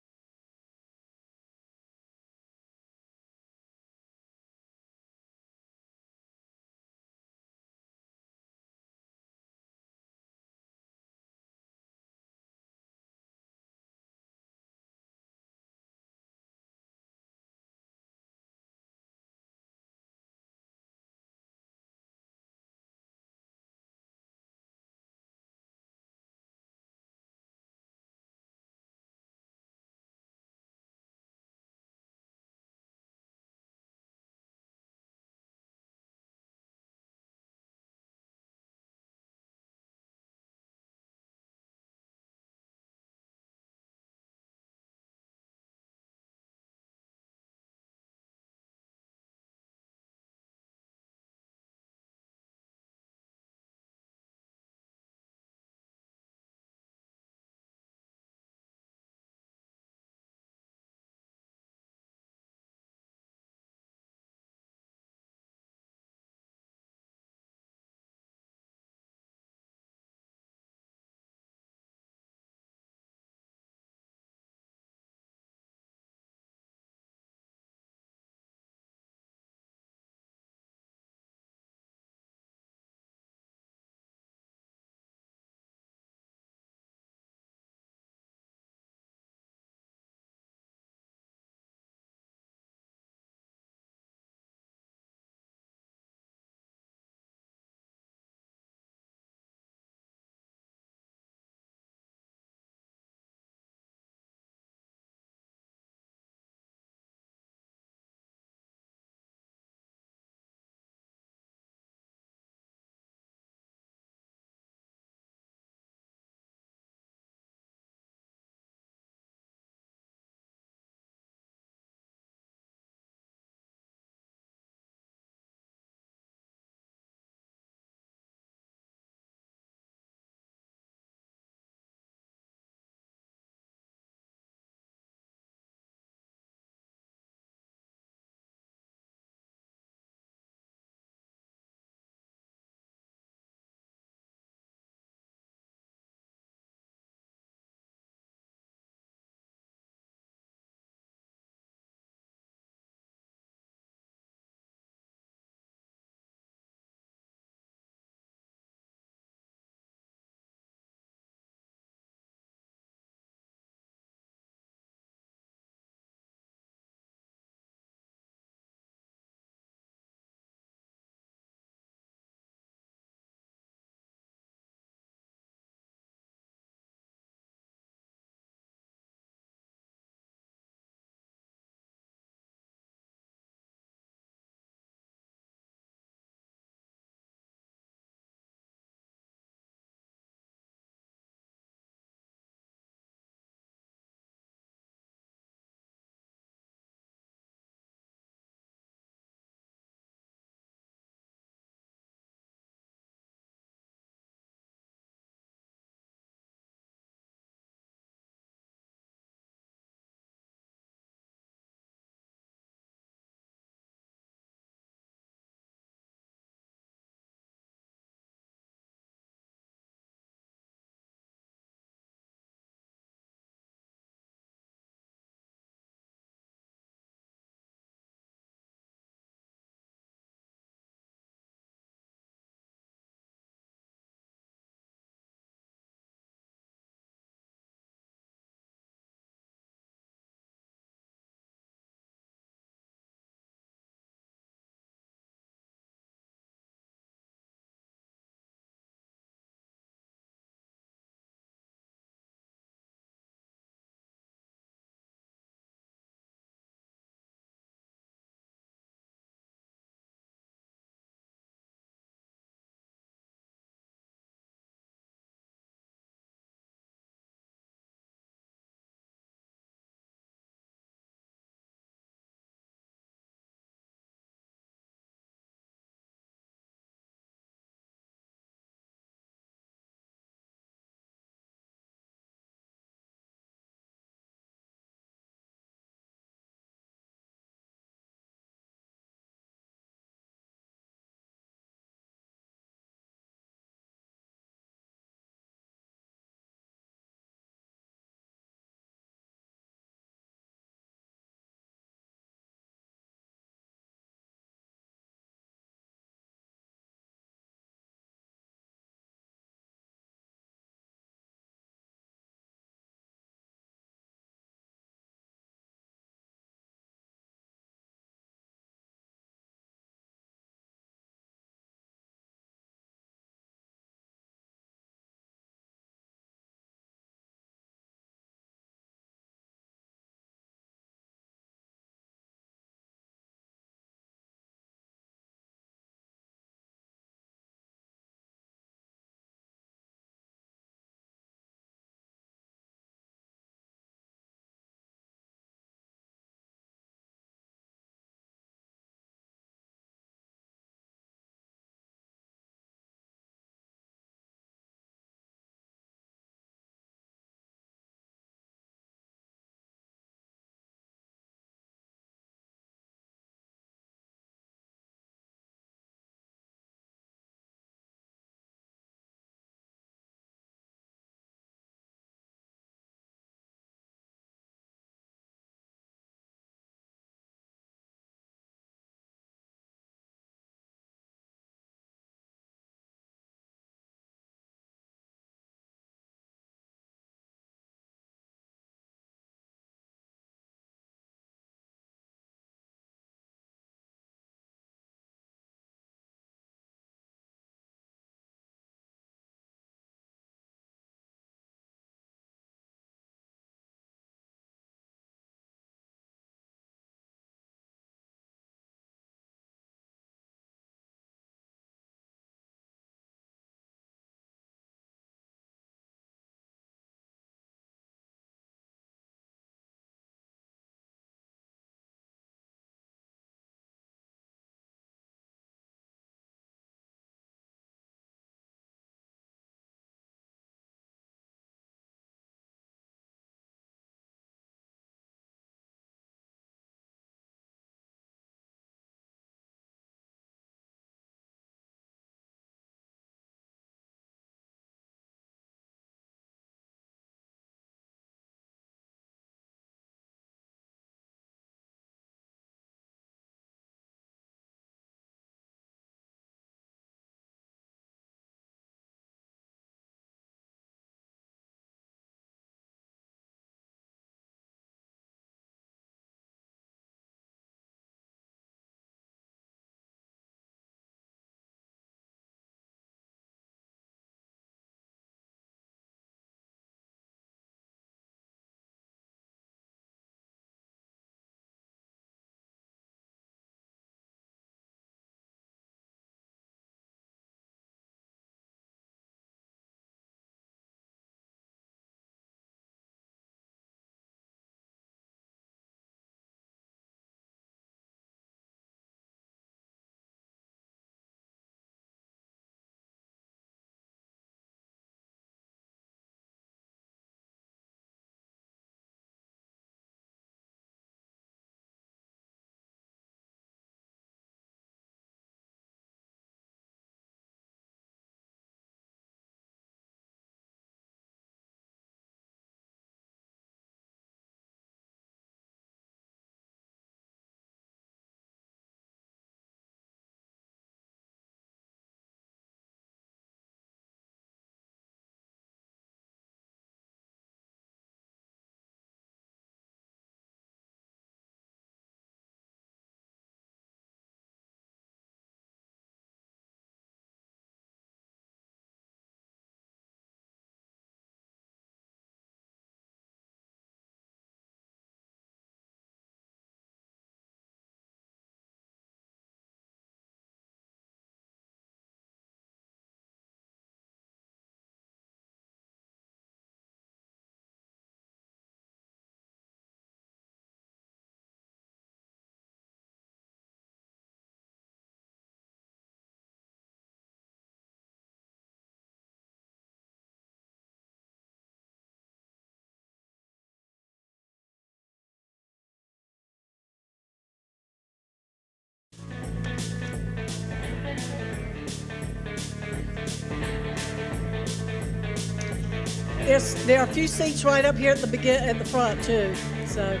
Speaker 8: there are a few seats right up here at the front too. So.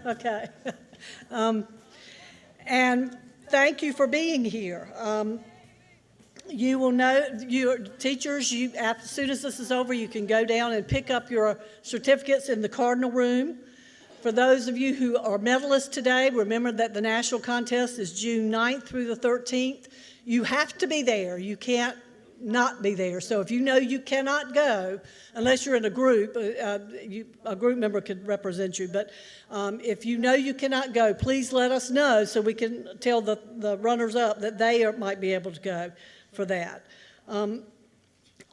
Speaker 8: Okay. And thank you for being here. You will know, your teachers, as soon as this is over, you can go down and pick up your certificates in the Cardinal Room. For those of you who are medalists today, remember that the national contest is June 9th through the 13th. You have to be there. You can't not be there. So if you know you cannot go, unless you're in a group, a group member could represent you. But if you know you cannot go, please let us know so we can tell the runners-up that they might be able to go for that.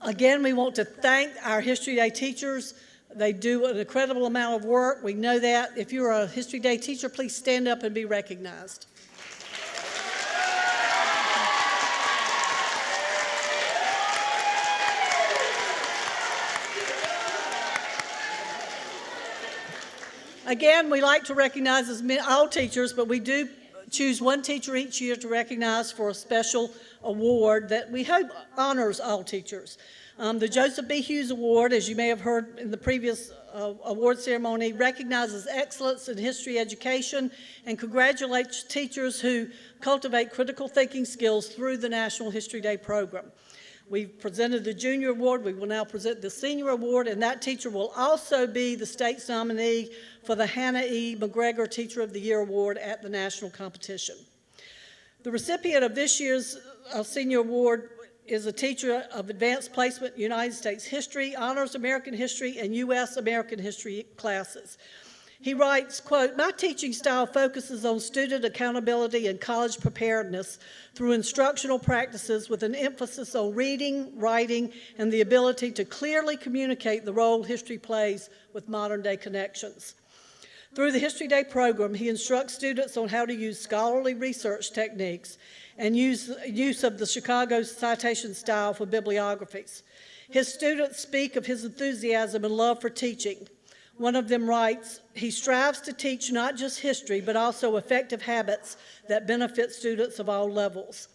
Speaker 8: Again, we want to thank our History Day teachers. They do an incredible amount of work. We know that. If you're a History Day teacher, please stand up and be recognized. Again, we like to recognize all teachers, but we do choose one teacher each year to recognize for a special award that we hope honors all teachers. The Joseph B. Hughes Award, as you may have heard in the previous award ceremony, recognizes excellence in history education and congratulates teachers who cultivate critical thinking skills through the National History Day program. We've presented the Junior Award. We will now present the Senior Award, and that teacher will also be the state's nominee for the Hannah E. McGregor Teacher of the Year Award at the national competition. The recipient of this year's Senior Award is a teacher of Advanced Placement United States History, Honors American History, and U.S. American History classes. He writes, quote, "My teaching style focuses on student accountability and college preparedness through instructional practices with an emphasis on reading, writing, and the ability to clearly communicate the role history plays with modern-day connections. Through the History Day program, he instructs students on how to use scholarly research techniques and use of the Chicago citation style for bibliographies. His students speak of his enthusiasm and love for teaching. One of them writes, he strives to teach not just history, but also effective habits that benefit students of all levels.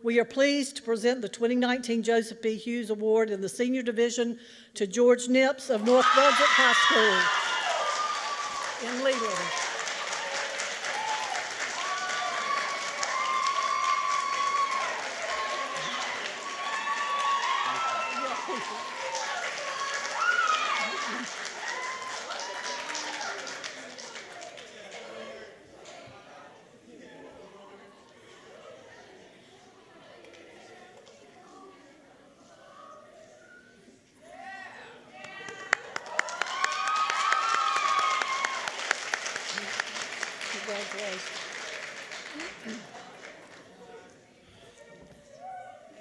Speaker 8: We are pleased to present the 2019 Joseph B. Hughes Award in the Senior Division to George Nips of North Brunswick High School in Leland.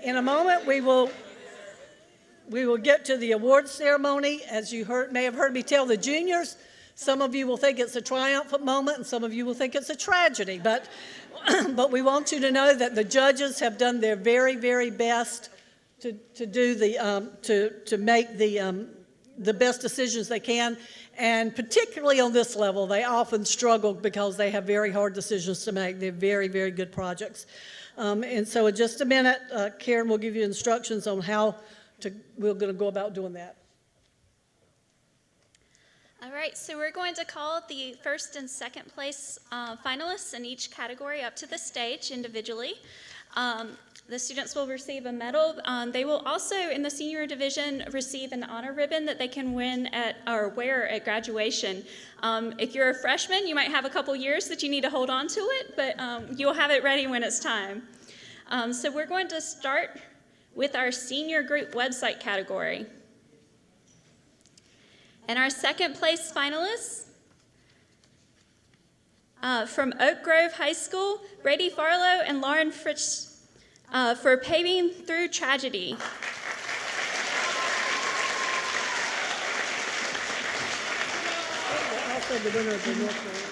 Speaker 8: In a moment, we will get to the awards ceremony. As you may have heard me tell the juniors, some of you will think it's a triumphant moment and some of you will think it's a tragedy. But we want you to know that the judges have done their very, very best to make the best decisions they can. And particularly on this level, they often struggle because they have very hard decisions to make. They're very, very good projects. And so in just a minute, Karen will give you instructions on how we're going to go about doing that.
Speaker 9: All right, so we're going to call the first and second place finalists in each category up to the stage individually. The students will receive a medal. They will also, in the senior division, receive an honor ribbon that they can win or wear at graduation. If you're a freshman, you might have a couple years that you need to hold on to it, but you'll have it ready when it's time. So we're going to start with our senior group website category. And our second place finalists from Oak Grove High School, Brady Farlow and Lauren Fritz for Paving Through Tragedy.
Speaker 8: Also the winner of the North Carolina.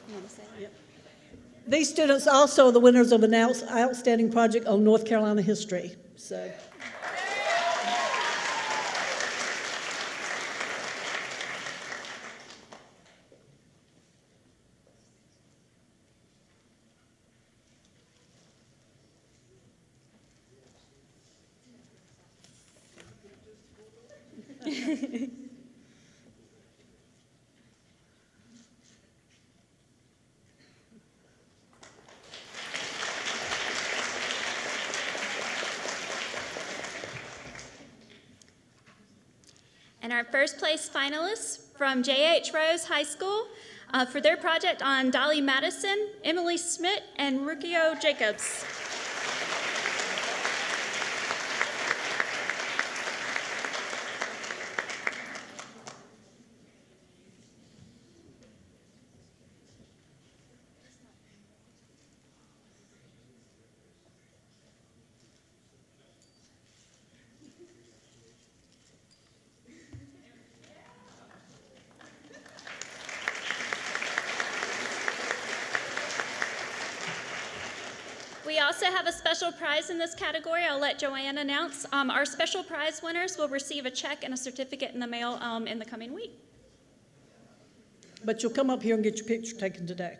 Speaker 8: You want to say it? Yep. These students also are the winners of an outstanding project on North Carolina history. So.
Speaker 9: And our first place finalists from J.H. Rose High School for their project on Dolly Madison, Emily Schmidt, and Rukio Jacobs. We also have a special prize in this category. I'll let Joanne announce. Our special prize winners will receive a check and a certificate in the mail in the coming week.
Speaker 8: But you'll come up here and get your picture taken today.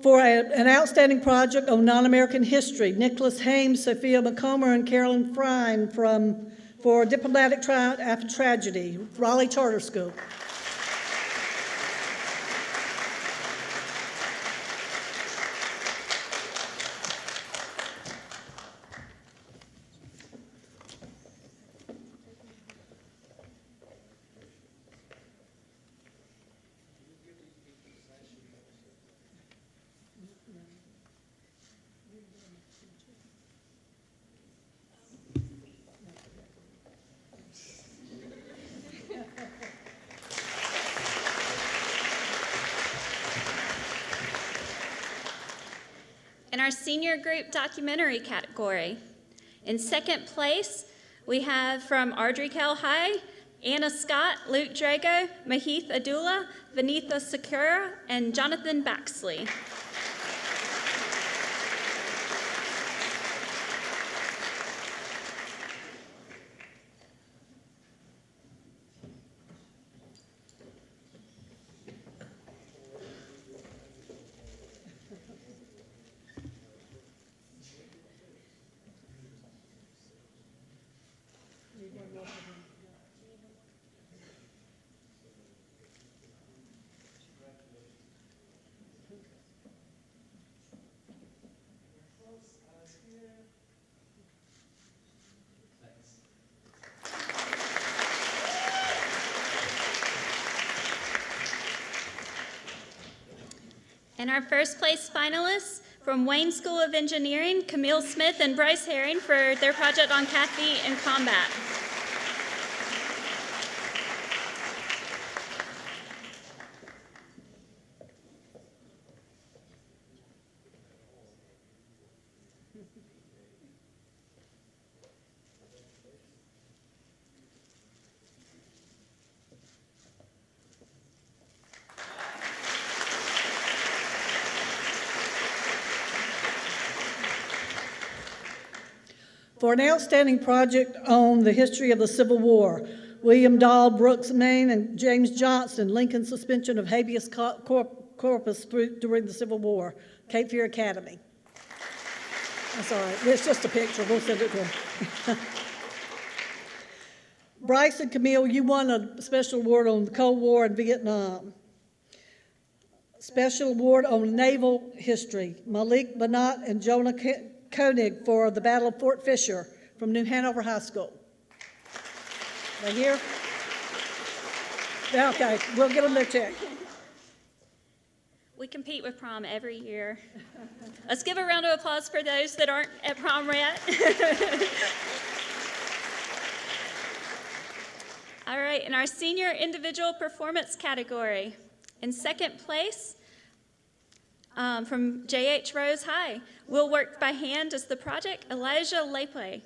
Speaker 8: For an outstanding project on non-American history, Nicholas Hames, Sophia McComber, and Carolyn Frine for Diplomatic Triumph After Tragedy, Raleigh Charter School.
Speaker 9: In our senior group documentary category, in second place, we have from Ardrey-Kell High, Anna Scott, Luke Drago, Mahith Adula, Vanitha Sakura, and Jonathan Baxley. And our first place finalists from Wayne School of Engineering, Camille Smith and Bryce Herring for their project on Kathy in Combat.
Speaker 8: For an outstanding project on the history of the Civil War, William Dahl, Brooks Maine, and James Johnson, Lincoln's suspension of habeas corpus during the Civil War, Cape Fear Academy. That's all right. It's just a picture. We'll send it to them. Bryce and Camille, you won a special award on the Cold War and Vietnam. Special award on naval history, Malik Banat and Jonah Koenig for the Battle of Fort Fisher from New Hanover High School. They here? Yeah, okay, we'll give them their check.
Speaker 9: We compete with prom every year. Let's give a round of applause for those that aren't at prom yet. All right, in our senior individual performance category, in second place, from J.H. Rose High, Will Work by Hand is the project, Elijah Lepe.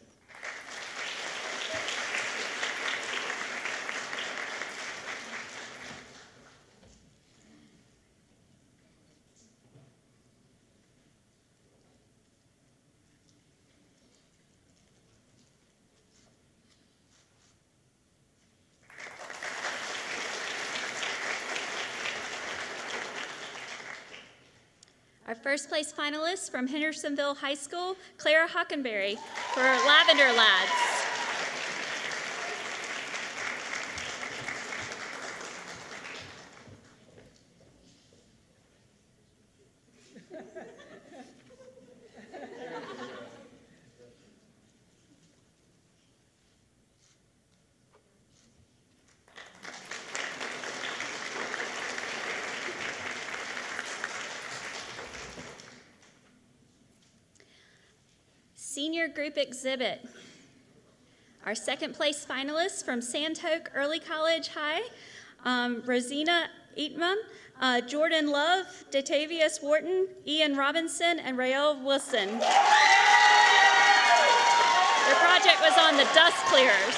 Speaker 9: first place finalist from Hendersonville High School, Clara Hockenberry, for Lavender Lads. Senior group exhibit. Our second place finalists from Sandhoek Early College High, Rosina Eatman, Jordan Love, Datavius Wharton, Ian Robinson, and Rael Wilson. Their project was on the dust clearers.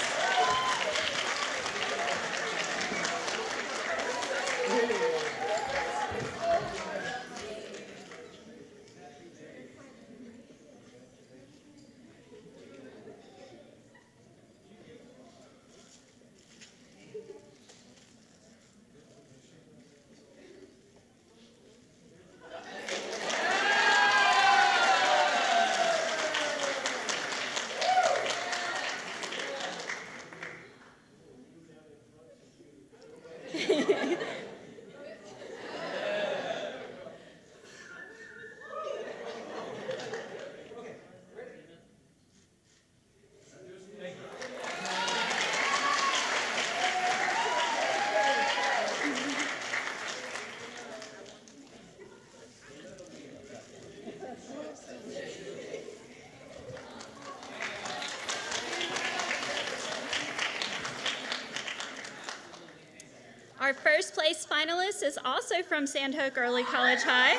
Speaker 9: Our first place finalist is also from Sandhoek Early College High.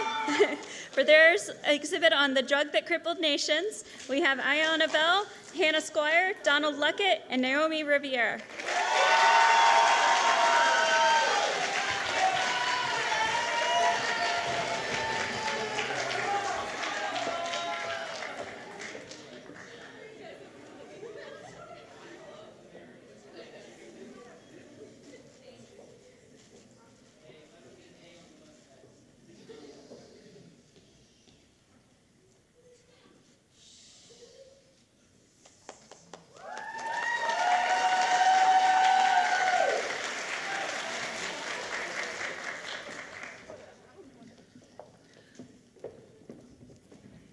Speaker 9: For their exhibit on the drug that crippled nations, we have Iona Bell, Hannah Squire, Donald Luckett, and Naomi Riviere.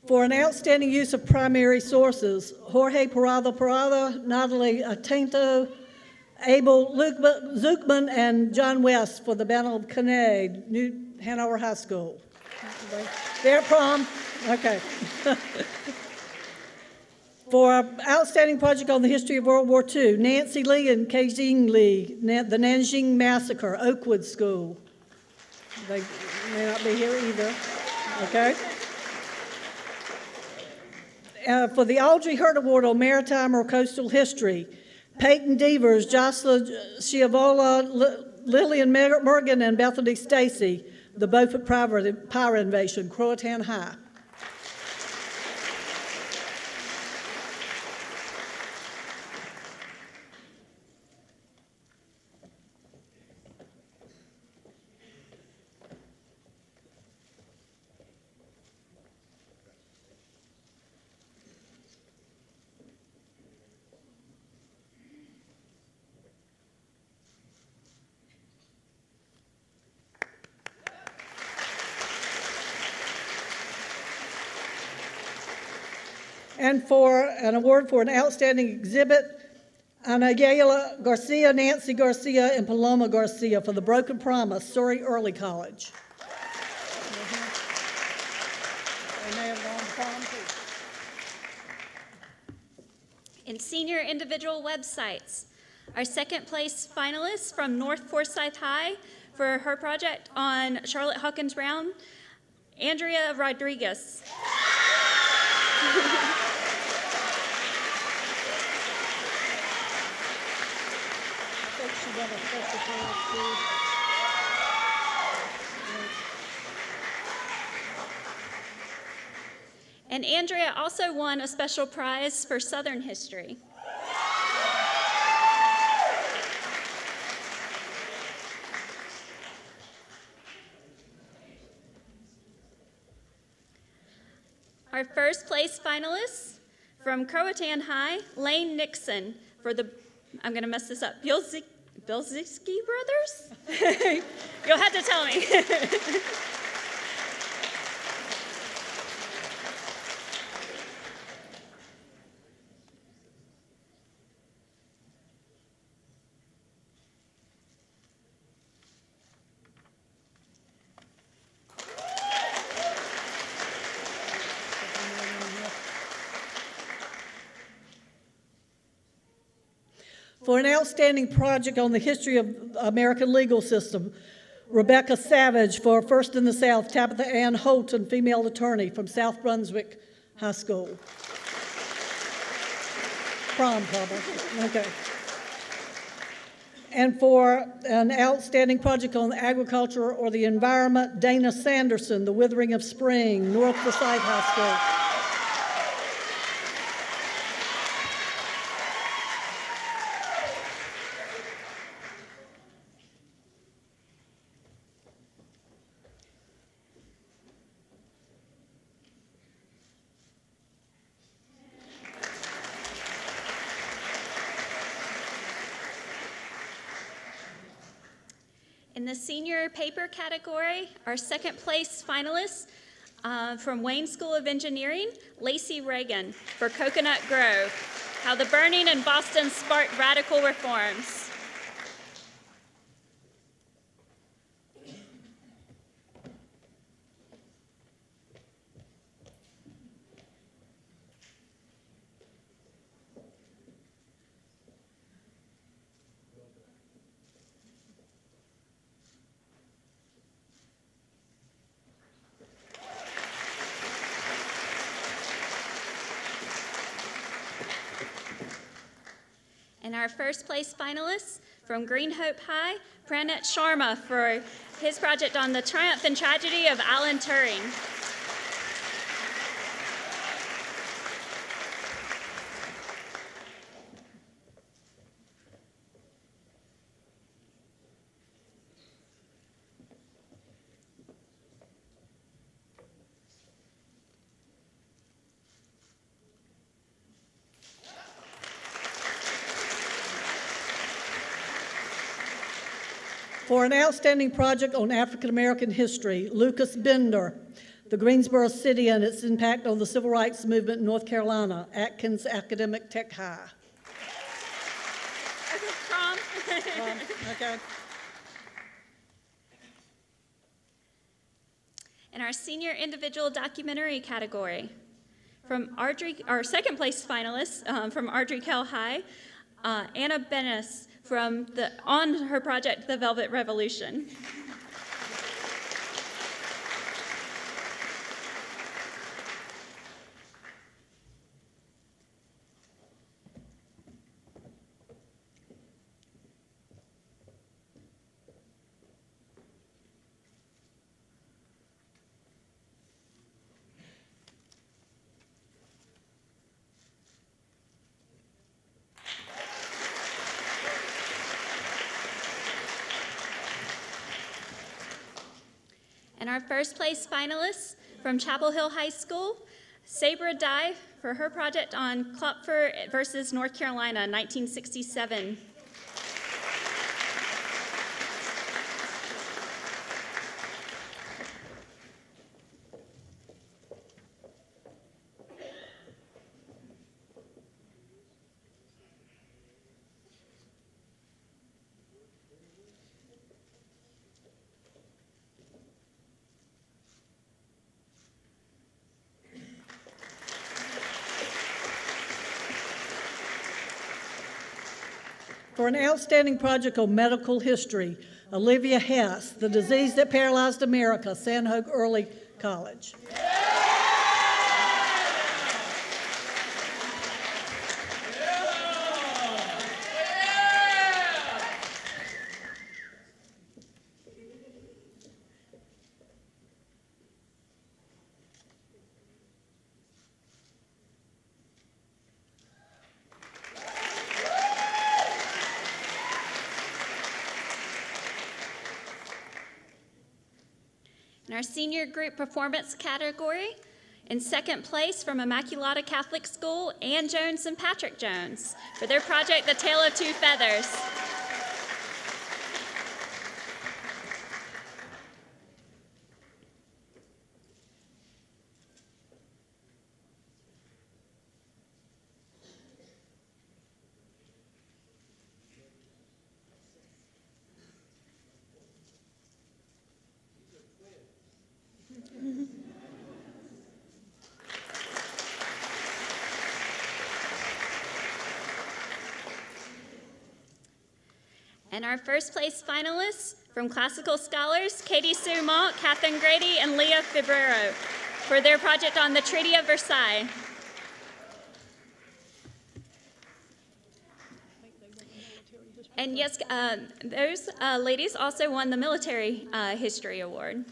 Speaker 8: For an outstanding use of primary sources, Jorge Parada, Natalie Atinto, Abel Zuckman, and John West for the Battle of Cannae, New Hanover High School. They're at prom? Okay. For an outstanding project on the history of World War II, Nancy Lee and Keijing Lee, the Nanjing Massacre, Oakwood School. They may not be here either, okay? For the Audrey Hurt Award on Maritime or Coastal History, Peyton Devers, Jocelyn Schiavola, Lillian Morgan, and Bethany Stacy, the Beaufort Pirate Invasion, Croatan High. And for an award for an outstanding exhibit, Anayela Garcia, Nancy Garcia, and Paloma Garcia for the Broken Promise, Surrey Early College. They may have gone to prom too.
Speaker 9: In senior individual websites, our second place finalist from North Forsyth High for her project on Charlotte Hawkins Brown, Andrea Rodriguez. And Andrea also won a special prize for Southern history. Our first place finalists from Croatan High, Lane Nixon for the, I'm going to mess this up, Bielski brothers? You'll have to tell me.
Speaker 8: For an outstanding project on the history of American legal system, Rebecca Savage for First in the South, Tabitha Ann Holton, female attorney from South Brunswick High School. Prom, probably. Okay. And for an outstanding project on agriculture or the environment, Dana Sanderson, The Withering of Spring, North Forsyth High School.
Speaker 9: In the senior paper category, our second place finalists from Wayne School of Engineering, Lacey Reagan for Coconut Grove, How the Burning in Boston Sparked Radical Reforms. And our first place finalists from Green Hope High, Pranit Sharma for his project on the triumph and tragedy of Alan Turing.
Speaker 8: For an outstanding project on African American history, Lucas Bender, the Greensboro City and its impact on the civil rights movement in North Carolina, Atkins Academic Tech High.
Speaker 9: Prom.
Speaker 8: Okay.
Speaker 9: In our senior individual documentary category, from our second place finalist from Ardrey Kell High, Anna Bennis on her project, The Velvet Revolution. And our first place finalists from Chapel Hill High School, Sabra Dye for her project on Klopfer versus North Carolina, 1967.
Speaker 8: For an outstanding project on medical history, Olivia Hess, The Disease That Paralyzed America, Sandhogue Early College.
Speaker 9: In our senior group performance category, In second place, from Immaculata Catholic School, Ann Jones and Patrick Jones for their project, The Tale of Two Feathers. And our first place finalists from Classical Scholars, Katie Sue Malt, Catherine Grady, and Leah Fibrero for their project on the Treaty of Versailles. And yes, those ladies also won the Military History Award.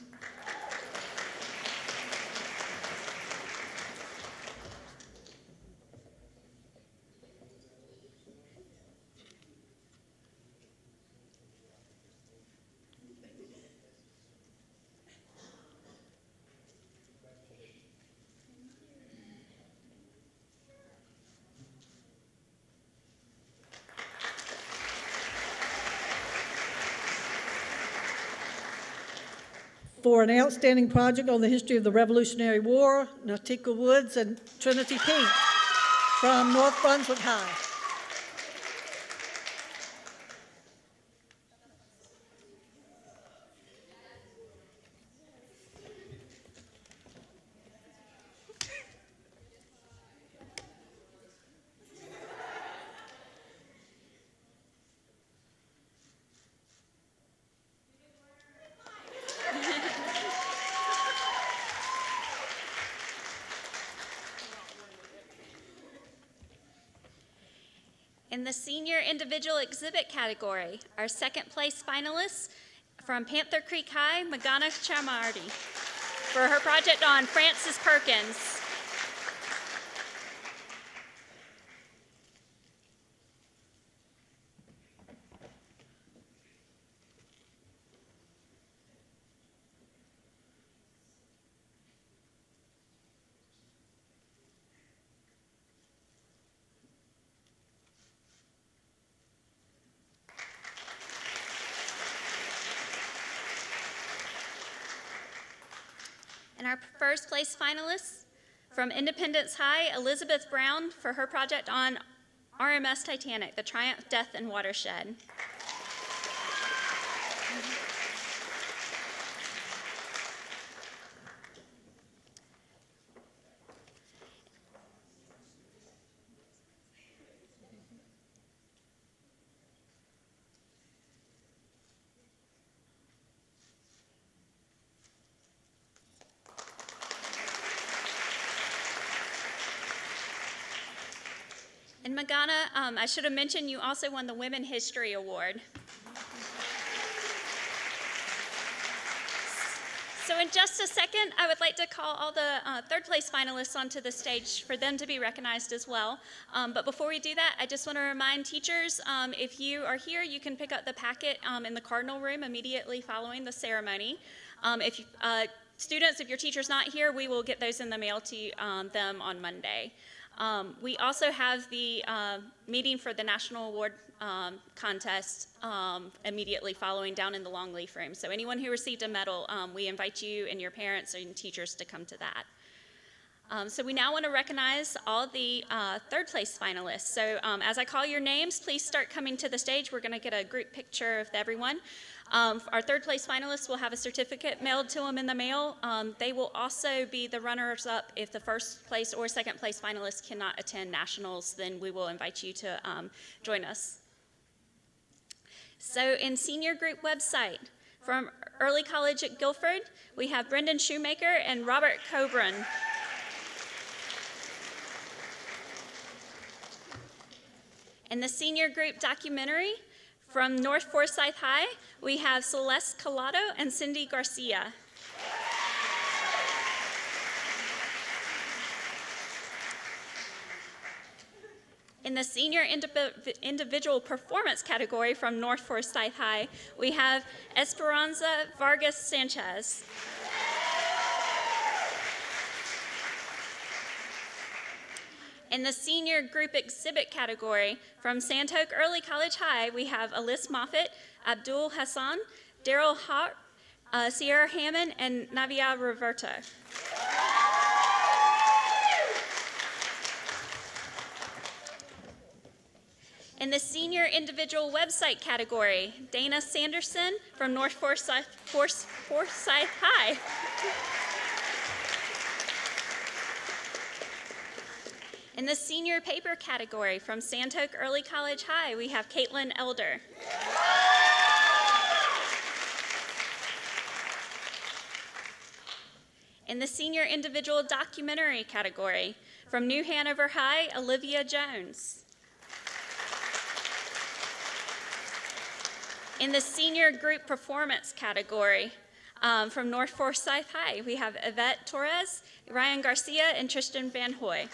Speaker 8: For an outstanding project on the history of the Revolutionary War, Nautica Woods and Trinity Pink from North Brunswick High.
Speaker 9: In the senior individual exhibit category, our second place finalists from Panther Creek High, Magana Chamardi, for her project on Francis Perkins. And our first place finalists from Independence High, Elizabeth Brown for her project on RMS Titanic, The Triumph, Death, and Watershed. And Magana, I should have mentioned you also won the Women History Award. So in just a second, I would like to call all the third place finalists onto the stage for them to be recognized as well. But before we do that, I just want to remind teachers, if you are here, you can pick up the packet in the Cardinal Room immediately following the ceremony. Students, if your teacher's not here, we will get those in the mail to them on Monday. We also have the meeting for the National Award contest immediately following down in the Longleaf Room. So anyone who received a medal, we invite you and your parents and teachers to come to that. So we now want to recognize all the third place finalists. So as I call your names, please start coming to the stage. We're going to get a group picture of everyone. Our third place finalists will have a certificate mailed to them in the mail. They will also be the runners-up if the first place or second place finalists cannot attend nationals, then we will invite you to join us. So in senior group website, from Early College at Guilford, we have Brendan Shoemaker and Robert Coburn. In the senior group documentary, from North Forsyth High, we have Celeste Collado and Cindy Garcia. In the senior individual performance category from North Forsyth High, we have Esperanza Vargas Sanchez. In the senior group exhibit category, from Sandhook Early College High, we have Alyssa Moffett, Abdul Hassan, Daryl Hart, Sierra Hammond, and Navia Roberto. In the senior individual website category, Dana Sanderson from North Forsyth High. In the senior paper category, from Sandhook Early College High, we have Caitlin Elder. In the senior individual documentary category, from New Hanover High, Olivia Jones. In the senior group performance category, from North Forsyth High, we have Yvette Torres, Ryan Garcia, and Tristan Van Hoy.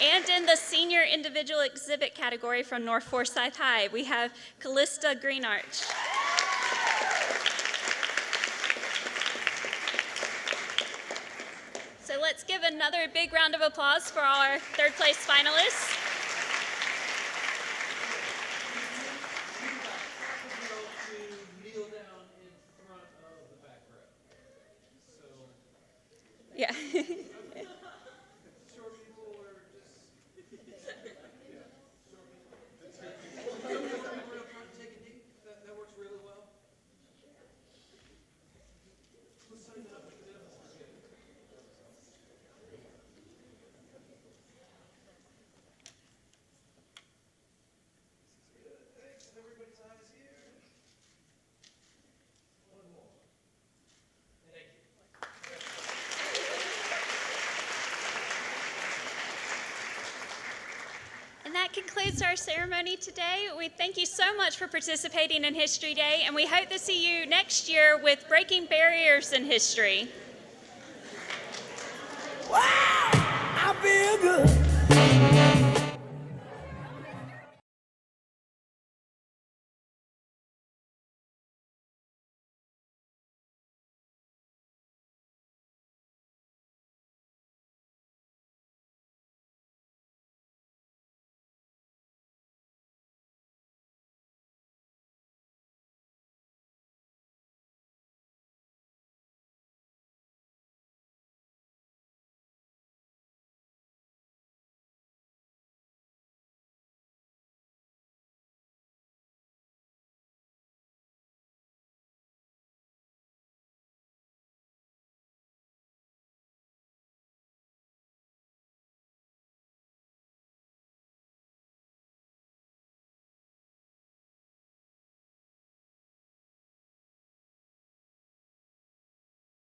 Speaker 9: And in the senior individual exhibit category from North Forsyth High, we have Callista Greenarch. So let's give another big round of applause for our third place finalists. Yeah. That concludes our ceremony today. We thank you so much for participating in History Day, and we hope to see you next year with Breaking Barriers in History.
Speaker 4: Wow, I feel good.